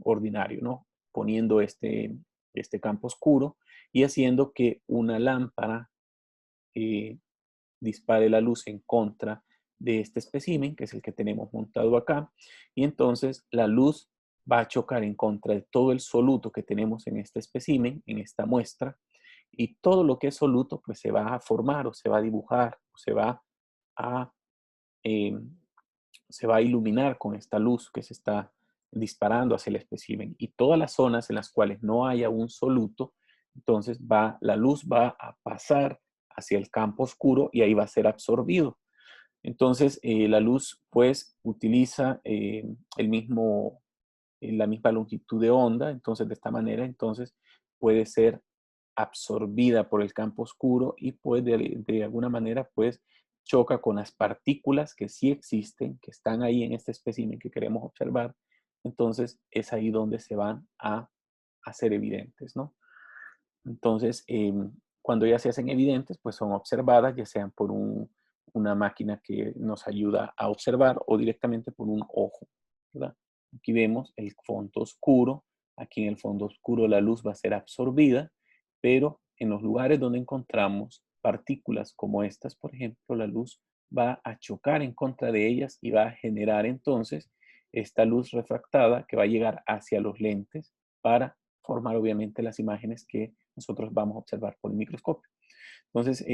ordinario, ¿no? Poniendo este campo oscuro y haciendo que una lámpara eh, dispare la luz en contra de este espécimen, que es el que tenemos montado acá, y entonces la luz va a chocar en contra de todo el soluto que tenemos en este espécimen, en esta muestra, y todo lo que es soluto pues se va a formar o se va a dibujar o a, eh, se va a iluminar con esta luz que se está disparando hacia el espécimen. Y todas las zonas en las cuales no haya un soluto, entonces la luz va a pasar hacia el campo oscuro y ahí va a ser absorbido. Entonces, la luz pues utiliza la misma longitud de onda, entonces de esta manera, entonces puede ser absorbida por el campo oscuro y pues de alguna manera pues choca con las partículas que sí existen, que están ahí en este espécimen que queremos observar, entonces es ahí donde se van a hacer evidentes, ¿no? Entonces, cuando ya se hacen evidentes, pues son observadas, ya sean por una máquina que nos ayuda a observar o directamente por un ojo, ¿verdad? Aquí vemos el fondo oscuro. Aquí en el fondo oscuro la luz va a ser absorbida, pero en los lugares donde encontramos partículas como estas, por ejemplo, la luz va a chocar en contra de ellas y va a generar entonces esta luz refractada que va a llegar hacia los lentes para formar obviamente las imágenes que nosotros vamos a observar por el microscopio. Entonces,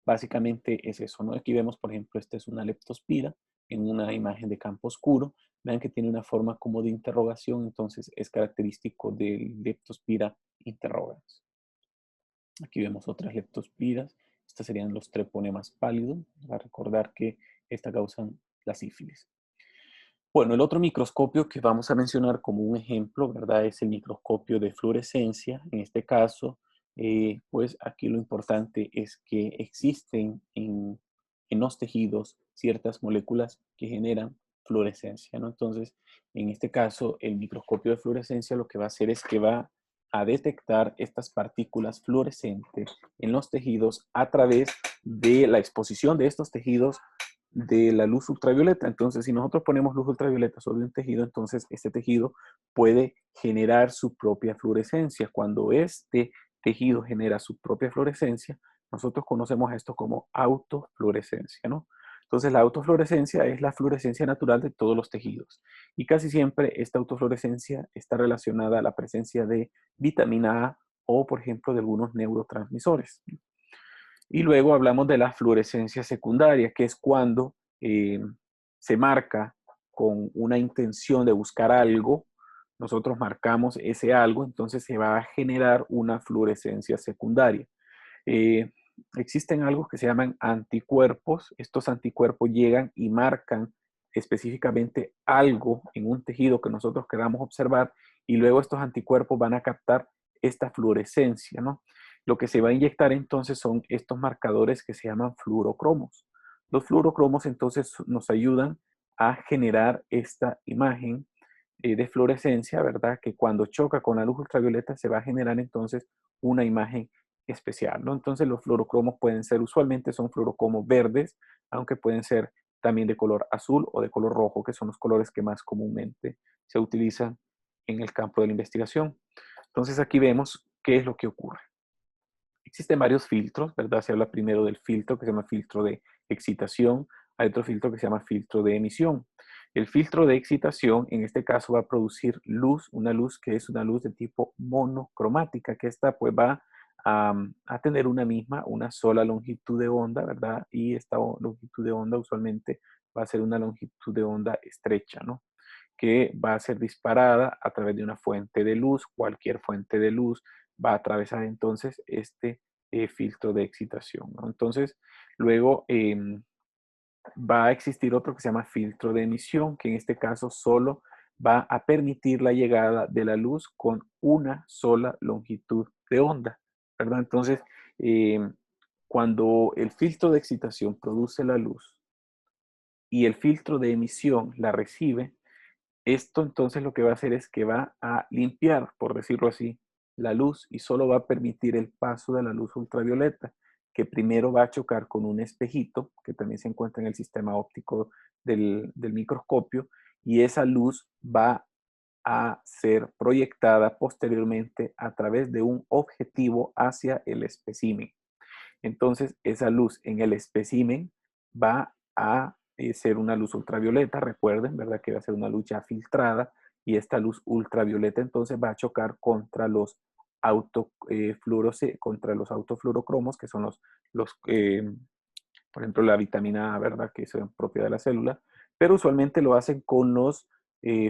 básicamente es eso, ¿no? Aquí vemos, por ejemplo, esta es una leptospira en una imagen de campo oscuro. Vean que tiene una forma como de interrogación, entonces es característico del leptospira interrogans. Aquí vemos otras leptospiras. Estas serían los treponemas pálidos, para recordar que esta causan la sífilis. Bueno, el otro microscopio que vamos a mencionar como un ejemplo, ¿verdad? Es el microscopio de fluorescencia. En este caso, pues aquí lo importante es que existen en los tejidos ciertas moléculas que generan fluorescencia, ¿no? Entonces, en este caso, el microscopio de fluorescencia lo que va a hacer es que va a detectar estas partículas fluorescentes en los tejidos a través de la exposición de estos tejidos de la luz ultravioleta. Entonces, si nosotros ponemos luz ultravioleta sobre un tejido, entonces este tejido puede generar su propia fluorescencia. Cuando este tejido genera su propia fluorescencia, nosotros conocemos esto como autofluorescencia, ¿no? Entonces, la autofluorescencia es la fluorescencia natural de todos los tejidos. Y casi siempre esta autofluorescencia está relacionada a la presencia de vitamina A o, por ejemplo, de algunos neurotransmisores. Y luego hablamos de la fluorescencia secundaria, que es cuando se marca con una intención de buscar algo, nosotros marcamos ese algo, entonces se va a generar una fluorescencia secundaria. Eh, Existen algo que se llaman anticuerpos. Estos anticuerpos llegan y marcan específicamente algo en un tejido que nosotros queramos observar y luego estos anticuerpos van a captar esta fluorescencia, ¿no? Lo que se va a inyectar entonces son estos marcadores que se llaman fluorocromos. Los fluorocromos entonces nos ayudan a generar esta imagen de fluorescencia, ¿verdad? Que cuando choca con la luz ultravioleta se va a generar entonces una imagen especial, ¿no? Entonces los fluorocromos pueden ser, usualmente son fluorocromos verdes, aunque pueden ser también de color azul o de color rojo, que son los colores que más comúnmente se utilizan en el campo de la investigación. Entonces aquí vemos qué es lo que ocurre. Existen varios filtros, ¿verdad? Se habla primero del filtro que se llama filtro de excitación. Hay otro filtro que se llama filtro de emisión. El filtro de excitación, en este caso, va a producir luz, una luz que es una luz de tipo monocromática, que esta pues va a tener una sola longitud de onda, ¿verdad? Y esta longitud de onda usualmente va a ser una longitud de onda estrecha, ¿no? Que va a ser disparada a través de una fuente de luz, cualquier fuente de luz va a atravesar entonces este filtro de excitación, ¿no? Entonces, luego va a existir otro que se llama filtro de emisión, que en este caso solo va a permitir la llegada de la luz con una sola longitud de onda, ¿verdad? Entonces, cuando el filtro de excitación produce la luz y el filtro de emisión la recibe, esto entonces lo que va a hacer es que va a limpiar, por decirlo así, la luz y solo va a permitir el paso de la luz ultravioleta, que primero va a chocar con un espejito, que también se encuentra en el sistema óptico del microscopio, y esa luz va a ser proyectada posteriormente a través de un objetivo hacia el espécimen. Entonces, esa luz en el espécimen va a ser una luz ultravioleta, recuerden, ¿verdad? Que va a ser una luz ya filtrada y esta luz ultravioleta entonces va a chocar contra los contra los autofluorocromos, que son por ejemplo, la vitamina A, ¿verdad? Que son propia de la célula, pero usualmente lo hacen con los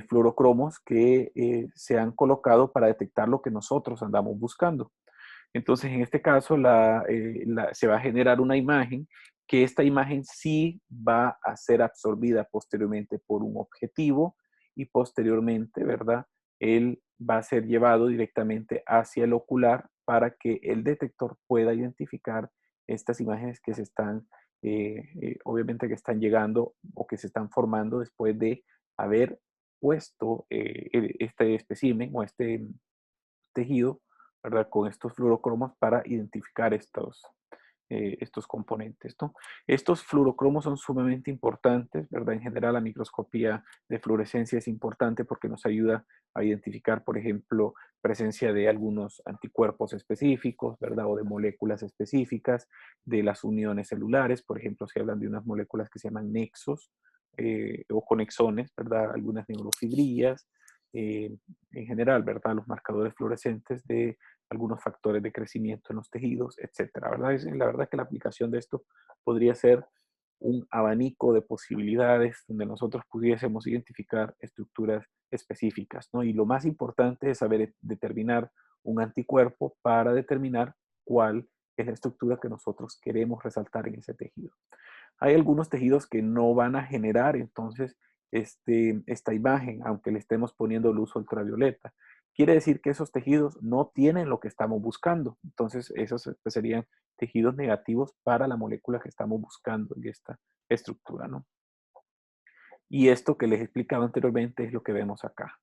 fluorocromos que se han colocado para detectar lo que nosotros andamos buscando. Entonces, en este caso, se va a generar una imagen que esta imagen sí va a ser absorbida posteriormente por un objetivo y posteriormente, ¿verdad? Él va a ser llevado directamente hacia el ocular para que el detector pueda identificar estas imágenes que se están, obviamente que están llegando o que se están formando después de haber puesto este espécimen o este tejido, ¿verdad? Con estos fluorocromos para identificar estos componentes, ¿no? Estos fluorocromos son sumamente importantes, ¿verdad? En general, la microscopía de fluorescencia es importante porque nos ayuda a identificar, por ejemplo, presencia de algunos anticuerpos específicos, ¿verdad? O de moléculas específicas, de las uniones celulares, por ejemplo, se hablan de unas moléculas que se llaman nexos o conexones, ¿verdad? Algunas neurofibrillas, eh, en general, ¿verdad? Los marcadores fluorescentes de algunos factores de crecimiento en los tejidos, etcétera, ¿verdad? La verdad que la aplicación de esto podría ser un abanico de posibilidades donde nosotros pudiésemos identificar estructuras específicas, ¿no? Y lo más importante es saber determinar un anticuerpo para determinar cuál es la estructura que nosotros queremos resaltar en ese tejido. Hay algunos tejidos que no van a generar entonces esta imagen, aunque le estemos poniendo luz ultravioleta. Quiere decir que esos tejidos no tienen lo que estamos buscando. Entonces, esos pues, serían tejidos negativos para la molécula que estamos buscando en esta estructura, ¿no? Y esto que les explicaba anteriormente es lo que vemos acá.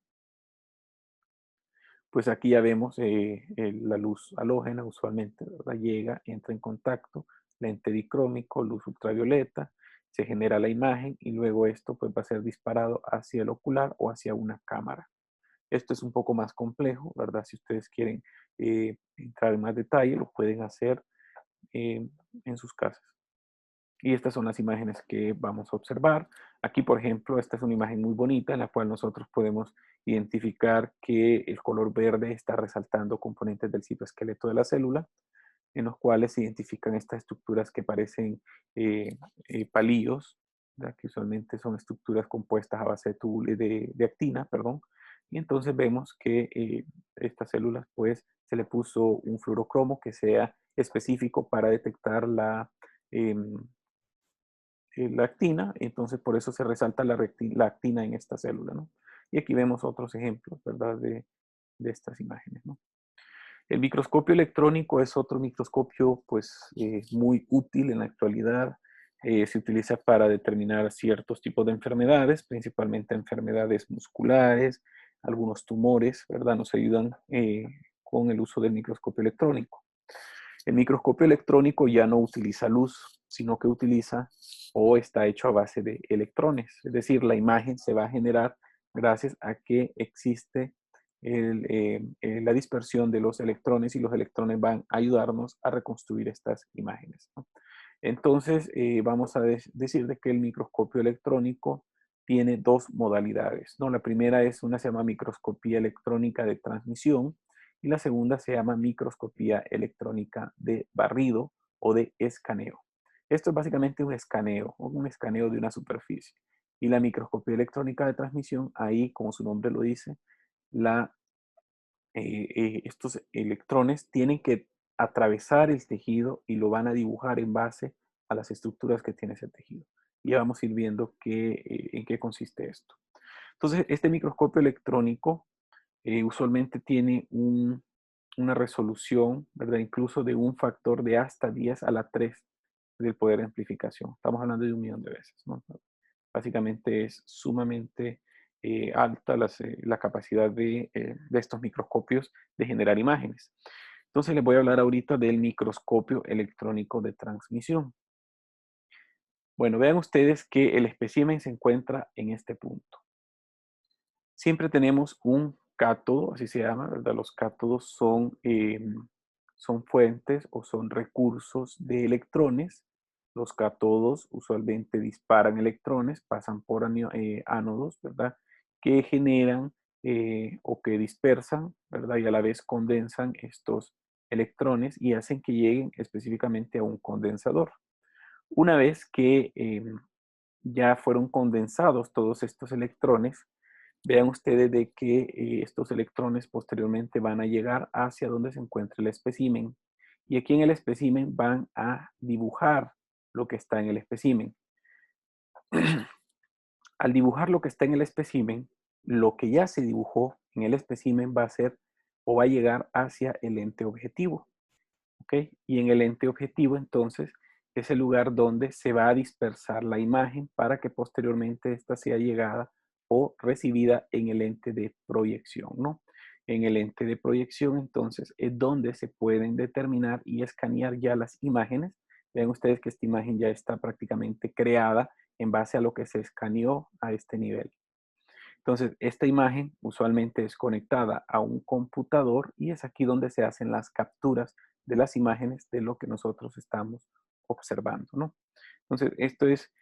Pues aquí ya vemos la luz halógena usualmente, ¿verdad? Llega, entra en contacto, lente dicrómico, luz ultravioleta, se genera la imagen y luego esto pues, va a ser disparado hacia el ocular o hacia una cámara. Esto es un poco más complejo, ¿verdad? Si ustedes quieren entrar en más detalle, lo pueden hacer eh, en sus casas. Y estas son las imágenes que vamos a observar. Aquí, por ejemplo, esta es una imagen muy bonita en la cual nosotros podemos identificar que el color verde está resaltando componentes del citoesqueleto de la célula, en los cuales se identifican estas estructuras que parecen palillos, ¿verdad? Que usualmente son estructuras compuestas a base de actina, perdón. Y entonces vemos que estas células, pues, se le puso un fluorocromo que sea específico para detectar em, la actina, entonces por eso se resalta la actina en esta célula, ¿no? Y aquí vemos otros ejemplos, ¿verdad? De estas imágenes, ¿no? El microscopio electrónico es otro microscopio, pues, muy útil en la actualidad. Se utiliza para determinar ciertos tipos de enfermedades, principalmente enfermedades musculares, algunos tumores, ¿verdad? Nos ayudan con el uso del microscopio electrónico. El microscopio electrónico ya no utiliza luz, sino que utiliza o está hecho a base de electrones. Es decir, la imagen se va a generar gracias a que existe la dispersión de los electrones y los electrones van a ayudarnos a reconstruir estas imágenes, ¿no? Entonces, vamos a decir de que el microscopio electrónico tiene dos modalidades, ¿no? La primera es una se llama microscopía electrónica de transmisión, y la segunda se llama microscopía electrónica de barrido o de escaneo. Esto es básicamente un escaneo de una superficie. Y la microscopía electrónica de transmisión, ahí, como su nombre lo dice, estos electrones tienen que atravesar el tejido y lo van a dibujar en base a las estructuras que tiene ese tejido. Y ya vamos a ir viendo en qué consiste esto. Entonces, este microscopio electrónico usualmente tiene una resolución, ¿verdad? Incluso de un factor de hasta 10 a la 3 del poder de amplificación. Estamos hablando de 1.000.000 de veces, ¿no? Básicamente es sumamente alta la capacidad de estos microscopios de generar imágenes. Entonces les voy a hablar ahorita del microscopio electrónico de transmisión. Bueno, vean ustedes que el espécimen se encuentra en este punto. Siempre tenemos un cátodo, así se llama, ¿verdad? Los cátodos son fuentes o son recursos de electrones. Los cátodos usualmente disparan electrones, pasan por ánodos, ¿verdad? Que generan o que dispersan, ¿verdad? Y a la vez condensan estos electrones y hacen que lleguen específicamente a un condensador. Una vez que ya fueron condensados todos estos electrones, vean ustedes de que estos electrones posteriormente van a llegar hacia donde se encuentra el espécimen. Y aquí en el espécimen van a dibujar lo que está en el espécimen. Al dibujar lo que está en el espécimen, lo que ya se dibujó en el espécimen va a ser o va a llegar hacia el lente objetivo. ¿Ok? Y en el lente objetivo, entonces, es el lugar donde se va a dispersar la imagen para que posteriormente esta sea llegada o recibida en el lente de proyección, ¿no? En el lente de proyección, entonces, es donde se pueden determinar y escanear ya las imágenes. Vean ustedes que esta imagen ya está prácticamente creada en base a lo que se escaneó a este nivel. Entonces, esta imagen usualmente es conectada a un computador y es aquí donde se hacen las capturas de las imágenes de lo que nosotros estamos observando, ¿no? Entonces, esto es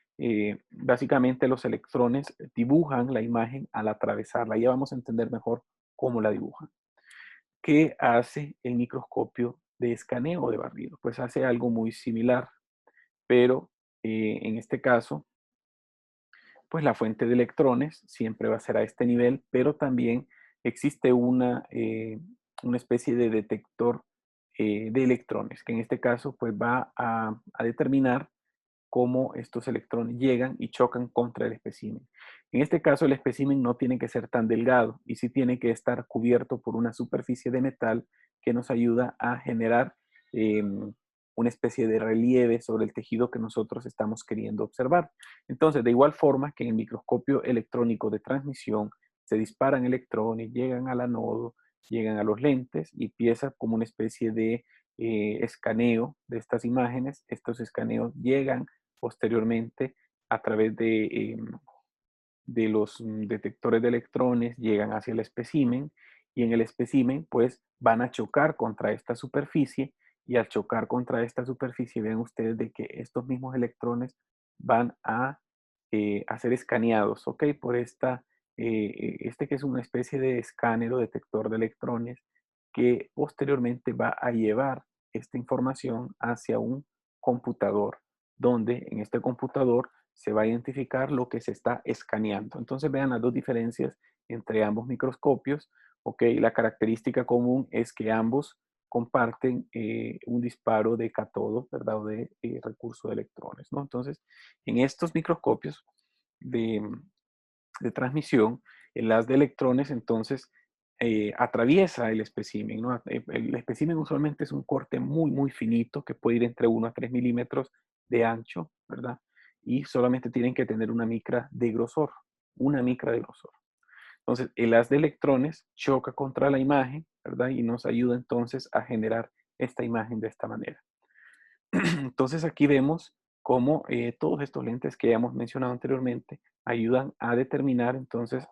básicamente los electrones dibujan la imagen al atravesarla. Ya vamos a entender mejor cómo la dibujan. ¿Qué hace el microscopio de escaneo o de barrido? Pues hace algo muy similar, pero en este caso pues la fuente de electrones siempre va a ser a este nivel, pero también existe una especie de detector de electrones, que en este caso pues va a determinar cómo estos electrones llegan y chocan contra el espécimen. En este caso el espécimen no tiene que ser tan delgado y sí tiene que estar cubierto por una superficie de metal que nos ayuda a generar una especie de relieve sobre el tejido que nosotros estamos queriendo observar. Entonces, de igual forma que en el microscopio electrónico de transmisión se disparan electrones, llegan al anodo, llegan a los lentes y empieza como una especie de escaneo de estas imágenes. Estos escaneos llegan posteriormente a través de los detectores de electrones, llegan hacia el espécimen y en el espécimen pues van a chocar contra esta superficie y al chocar contra esta superficie ven ustedes de que estos mismos electrones van a ser escaneados, ¿ok? Por este que es una especie de escáner o detector de electrones que posteriormente va a llevar esta información hacia un computador, donde en este computador se va a identificar lo que se está escaneando. Entonces vean las dos diferencias entre ambos microscopios. Ok, la característica común es que ambos comparten un disparo de cátodo, ¿verdad? O de recurso de electrones, ¿no? Entonces, en estos microscopios de, de transmisión, el haz de electrones entonces atraviesa el espécimen, ¿no? El espécimen usualmente es un corte muy, muy finito que puede ir entre 1 a 3 milímetros de ancho, ¿verdad? Y solamente tienen que tener una micra de grosor, una micra de grosor. Entonces, el haz de electrones choca contra la imagen, ¿verdad? Y nos ayuda entonces a generar esta imagen de esta manera. Entonces aquí vemos cómo todos estos lentes que hemos mencionado anteriormente ayudan a determinar entonces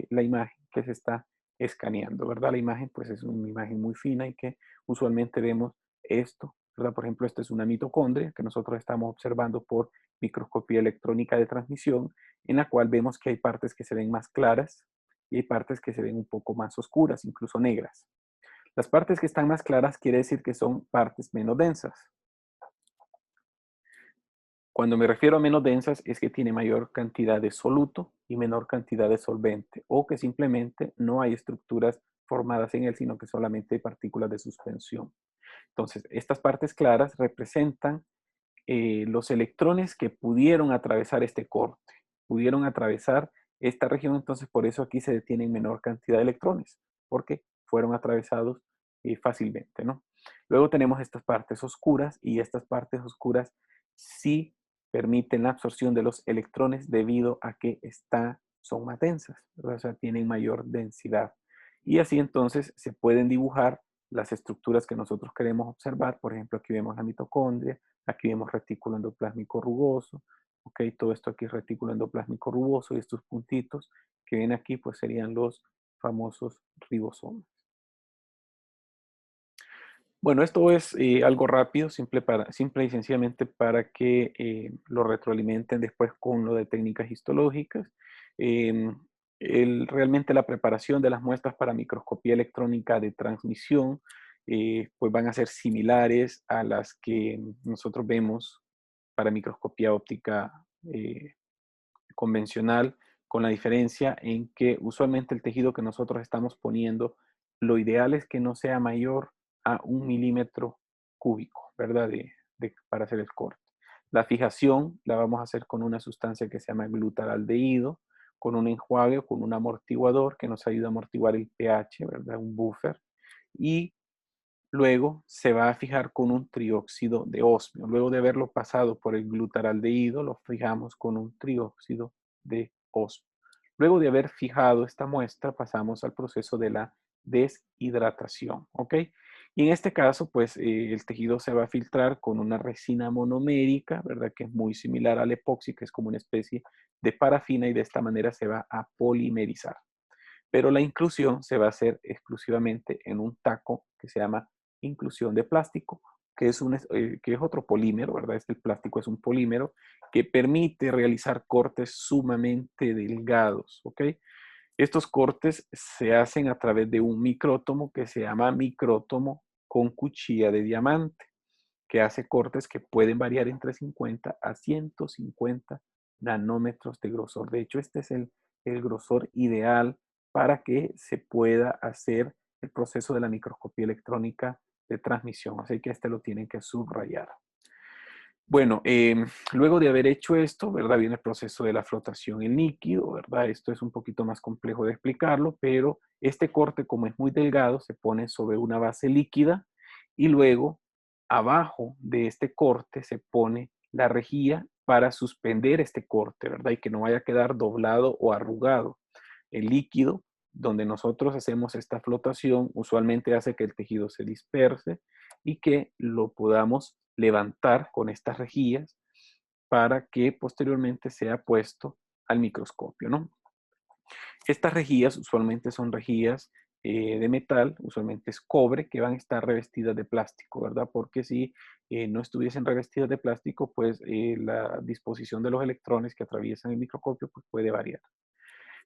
la imagen que se está escaneando, ¿verdad? La imagen pues es una imagen muy fina y que usualmente vemos esto, ¿verdad? Por ejemplo, esta es una mitocondria que nosotros estamos observando por microscopía electrónica de transmisión, en la cual vemos que hay partes que se ven más claras y hay partes que se ven un poco más oscuras, incluso negras. Las partes que están más claras quiere decir que son partes menos densas. Cuando me refiero a menos densas es que tiene mayor cantidad de soluto y menor cantidad de solvente, o que simplemente no hay estructuras formadas en él, sino que solamente hay partículas de suspensión. Entonces, estas partes claras representan los electrones que pudieron atravesar este corte, pudieron atravesar esta región, entonces por eso aquí se detienen menor cantidad de electrones, porque fueron atravesados fácilmente, ¿no? Luego tenemos estas partes oscuras y estas partes oscuras sí permiten la absorción de los electrones debido a que son más densas, ¿verdad? O sea, tienen mayor densidad. Y así entonces se pueden dibujar las estructuras que nosotros queremos observar. Por ejemplo, aquí vemos la mitocondria, aquí vemos retículo endoplásmico rugoso, ok, todo esto aquí es retículo endoplásmico rugoso y estos puntitos que ven aquí pues serían los famosos ribosomas. Bueno, esto es algo rápido, simple y sencillamente para que lo retroalimenten después con lo de técnicas histológicas. Em, realmente la preparación de las muestras para microscopía electrónica de transmisión pues van a ser similares a las que nosotros vemos para microscopía óptica convencional, con la diferencia en que usualmente el tejido que nosotros estamos poniendo, lo ideal es que no sea mayor a 1 milímetro cúbico, ¿verdad? Para hacer el corte. La fijación la vamos a hacer con una sustancia que se llama glutaraldehído, con un enjuague o con un amortiguador que nos ayuda a amortiguar el pH, ¿verdad? Un buffer. Y luego se va a fijar con un trióxido de osmio. Luego de haberlo pasado por el glutaraldehído, lo fijamos con un trióxido de osmio. Luego de haber fijado esta muestra, pasamos al proceso de la deshidratación, ¿ok? Y en este caso, pues el tejido se va a filtrar con una resina monomérica, ¿verdad? Que es muy similar al epoxi, que es como una especie de parafina y de esta manera se va a polimerizar. Pero la inclusión se va a hacer exclusivamente en un taco que se llama inclusión de plástico, que es otro polímero, ¿verdad? El plástico es un polímero que permite realizar cortes sumamente delgados, ¿ok? Estos cortes se hacen a través de un micrótomo que se llama micrótomo con cuchilla de diamante, que hace cortes que pueden variar entre 50 a 150 nanómetros de grosor. De hecho, este es el grosor ideal para que se pueda hacer el proceso de la microscopía electrónica de transmisión. Así que este lo tienen que subrayar. Bueno, luego de haber hecho esto, ¿verdad? Viene el proceso de la flotación en líquido, ¿verdad? Esto es un poquito más complejo de explicarlo, pero este corte, como es muy delgado, se pone sobre una base líquida y luego abajo de este corte se pone la rejilla para suspender este corte, ¿verdad? Y que no vaya a quedar doblado o arrugado. El líquido donde nosotros hacemos esta flotación usualmente hace que el tejido se disperse y que lo podamos levantar con estas rejillas para que posteriormente sea puesto al microscopio, ¿no? Estas rejillas usualmente son rejillas de metal, usualmente es cobre, que van a estar revestidas de plástico, ¿verdad? Porque si no estuviesen revestidas de plástico, pues la disposición de los electrones que atraviesan el microscopio pues, puede variar.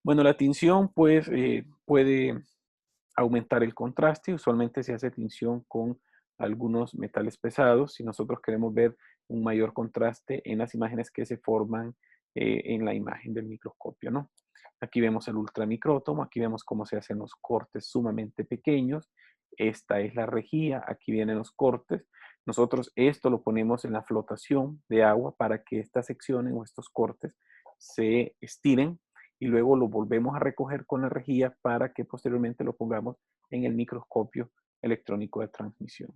Bueno, la tinción pues puede aumentar el contraste. Usualmente se hace tinción con algunos metales pesados. Si nosotros queremos ver un mayor contraste en las imágenes que se forman en la imagen del microscopio, ¿no? Aquí vemos el ultramicrótomo, aquí vemos cómo se hacen los cortes sumamente pequeños. Esta es la rejilla, aquí vienen los cortes. Nosotros esto lo ponemos en la flotación de agua para que estas secciones o estos cortes se estiren y luego lo volvemos a recoger con la rejilla para que posteriormente lo pongamos en el microscopio electrónico de transmisión.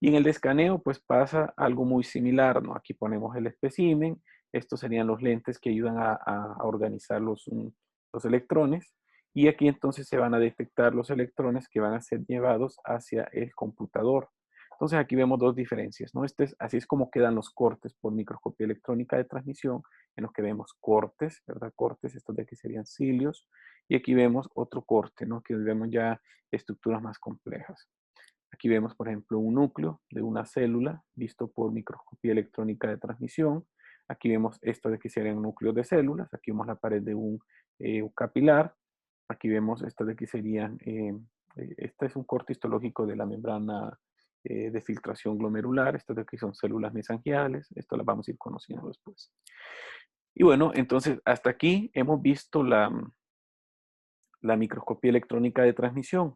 Y en el de escaneo, pues pasa algo muy similar, ¿no? Aquí ponemos el espécimen, estos serían los lentes que ayudan a organizar los electrones, y aquí entonces se van a detectar los electrones que van a ser llevados hacia el computador. Entonces aquí vemos dos diferencias, ¿no? Así es como quedan los cortes por microscopía electrónica de transmisión, en los que vemos cortes, ¿verdad? Cortes, estos de aquí serían cilios, y aquí vemos otro corte, ¿no? Que vemos ya estructuras más complejas. Aquí vemos, por ejemplo, un núcleo de una célula visto por microscopía electrónica de transmisión. Aquí vemos esto de aquí serían núcleos de células. Aquí vemos la pared de un capilar. Aquí vemos esto de aquí serían, este es un corte histológico de la membrana de filtración glomerular. Estas de aquí son células mesangiales. Esto las vamos a ir conociendo después. Y bueno, entonces hasta aquí hemos visto la microscopía electrónica de transmisión.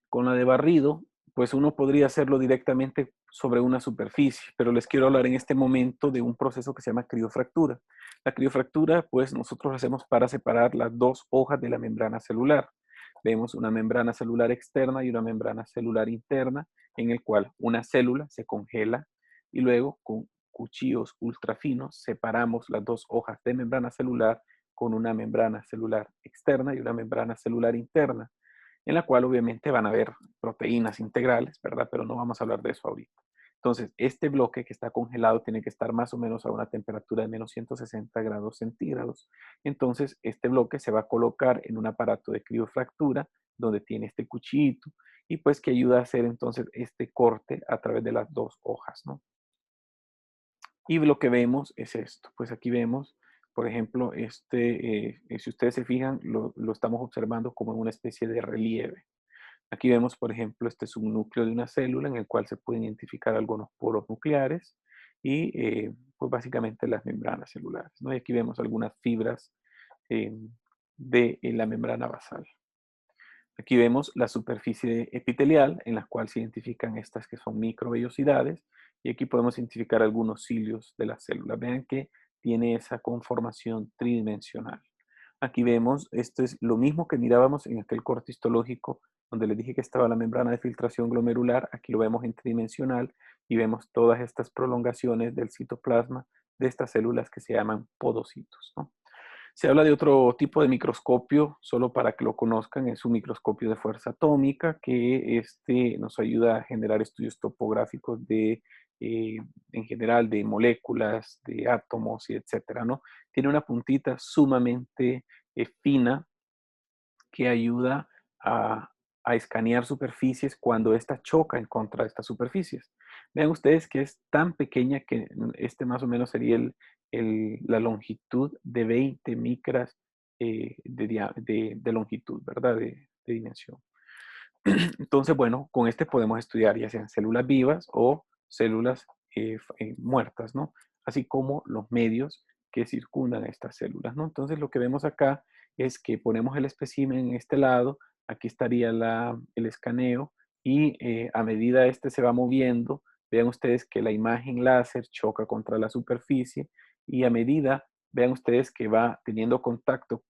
Con la de barrido, pues uno podría hacerlo directamente sobre una superficie, pero les quiero hablar en este momento de un proceso que se llama criofractura. La criofractura, pues nosotros lo hacemos para separar las dos hojas de la membrana celular. Vemos una membrana celular externa y una membrana celular interna, en el cual una célula se congela y luego con cuchillos ultrafinos separamos las dos hojas de membrana celular con una membrana celular externa y una membrana celular interna, en la cual obviamente van a haber proteínas integrales, ¿verdad? Pero no vamos a hablar de eso ahorita. Entonces, este bloque que está congelado tiene que estar más o menos a una temperatura de menos 160 grados centígrados. Entonces, este bloque se va a colocar en un aparato de criofractura donde tiene este cuchillito y pues que ayuda a hacer entonces este corte a través de las dos hojas, ¿no? Y lo que vemos es esto. Pues aquí vemos, por ejemplo, si ustedes se fijan, lo estamos observando como en una especie de relieve. Aquí vemos, por ejemplo, este es un núcleo de una célula en el cual se pueden identificar algunos polos nucleares y pues básicamente las membranas celulares, ¿no? Y aquí vemos algunas fibras de la membrana basal. Aquí vemos la superficie epitelial en la cual se identifican estas que son microvellosidades y aquí podemos identificar algunos cilios de la célula. Vean que tiene esa conformación tridimensional. Aquí vemos, esto es lo mismo que mirábamos en aquel corte histológico donde les dije que estaba la membrana de filtración glomerular. Aquí lo vemos en tridimensional y vemos todas estas prolongaciones del citoplasma de estas células que se llaman podocitos, ¿no? Se habla de otro tipo de microscopio, solo para que lo conozcan, es un microscopio de fuerza atómica que nos ayuda a generar estudios topográficos en general, de moléculas, de átomos y etcétera, ¿no? Tiene una puntita sumamente fina que ayuda a, a escanear superficies cuando ésta choca en contra de estas superficies. Vean ustedes que es tan pequeña que más o menos sería la longitud de 20 micras de longitud, ¿verdad? De dimensión. Entonces, bueno, con este podemos estudiar ya sean células vivas o células muertas, ¿no? Así como los medios que circundan a estas células, ¿no? Entonces, lo que vemos acá es que ponemos el espécimen en este lado, aquí estaría el escaneo y a medida este se va moviendo, vean ustedes que la imagen láser choca contra la superficie y a medida, vean ustedes que va teniendo contacto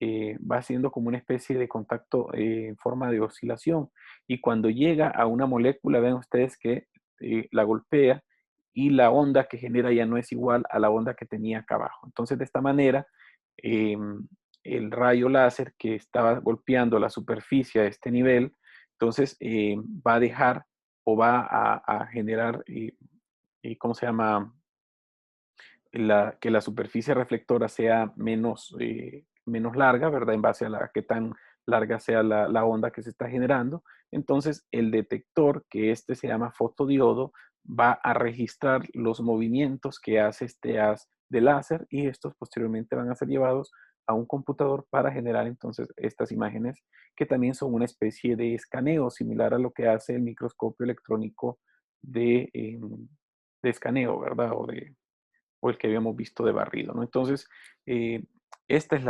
va haciendo como una especie de contacto en forma de oscilación. Y cuando llega a una molécula, ven ustedes que la golpea y la onda que genera ya no es igual a la onda que tenía acá abajo. Entonces, de esta manera, eh, el rayo láser que estaba golpeando la superficie a este nivel, entonces va a dejar o va a generar, ¿cómo se llama? Que la superficie reflectora sea menos larga, ¿verdad? En base a qué tan larga sea la onda que se está generando. Entonces, el detector, que se llama fotodiodo, va a registrar los movimientos que hace este haz de láser y estos posteriormente van a ser llevados a un computador para generar entonces estas imágenes que también son una especie de escaneo similar a lo que hace el microscopio electrónico de escaneo, ¿verdad? O el que habíamos visto de barrido, ¿no? Entonces, eh, esta es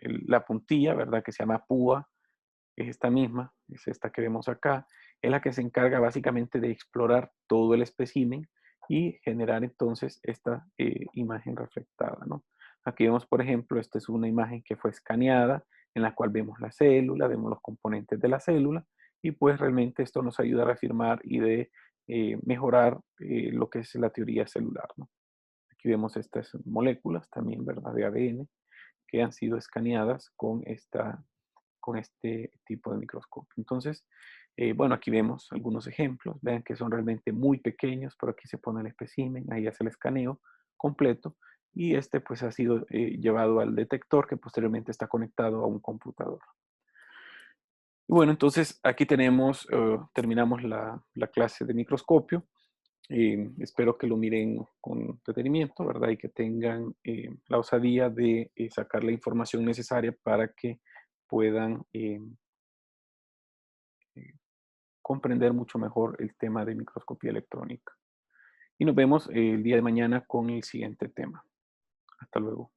la puntilla, ¿verdad? Que se llama púa, es esta misma, es esta que vemos acá, es la que se encarga básicamente de explorar todo el espécimen y generar entonces esta imagen reflectada, ¿no? Aquí vemos, por ejemplo, esta es una imagen que fue escaneada, en la cual vemos la célula, vemos los componentes de la célula, y pues realmente esto nos ayuda a reafirmar y de mejorar lo que es la teoría celular, ¿no? Aquí vemos estas moléculas también, ¿verdad? De ADN que han sido escaneadas con este tipo de microscopio. Entonces, bueno, aquí vemos algunos ejemplos. Vean que son realmente muy pequeños, pero aquí se pone el espécimen, ahí hace el escaneo completo y pues ha sido llevado al detector que posteriormente está conectado a un computador. Y bueno, entonces aquí terminamos la clase de microscopio. Espero que lo miren con detenimiento, ¿verdad? Y que tengan la osadía de sacar la información necesaria para que puedan eh, comprender mucho mejor el tema de microscopía electrónica. Y nos vemos el día de mañana con el siguiente tema. Hasta luego.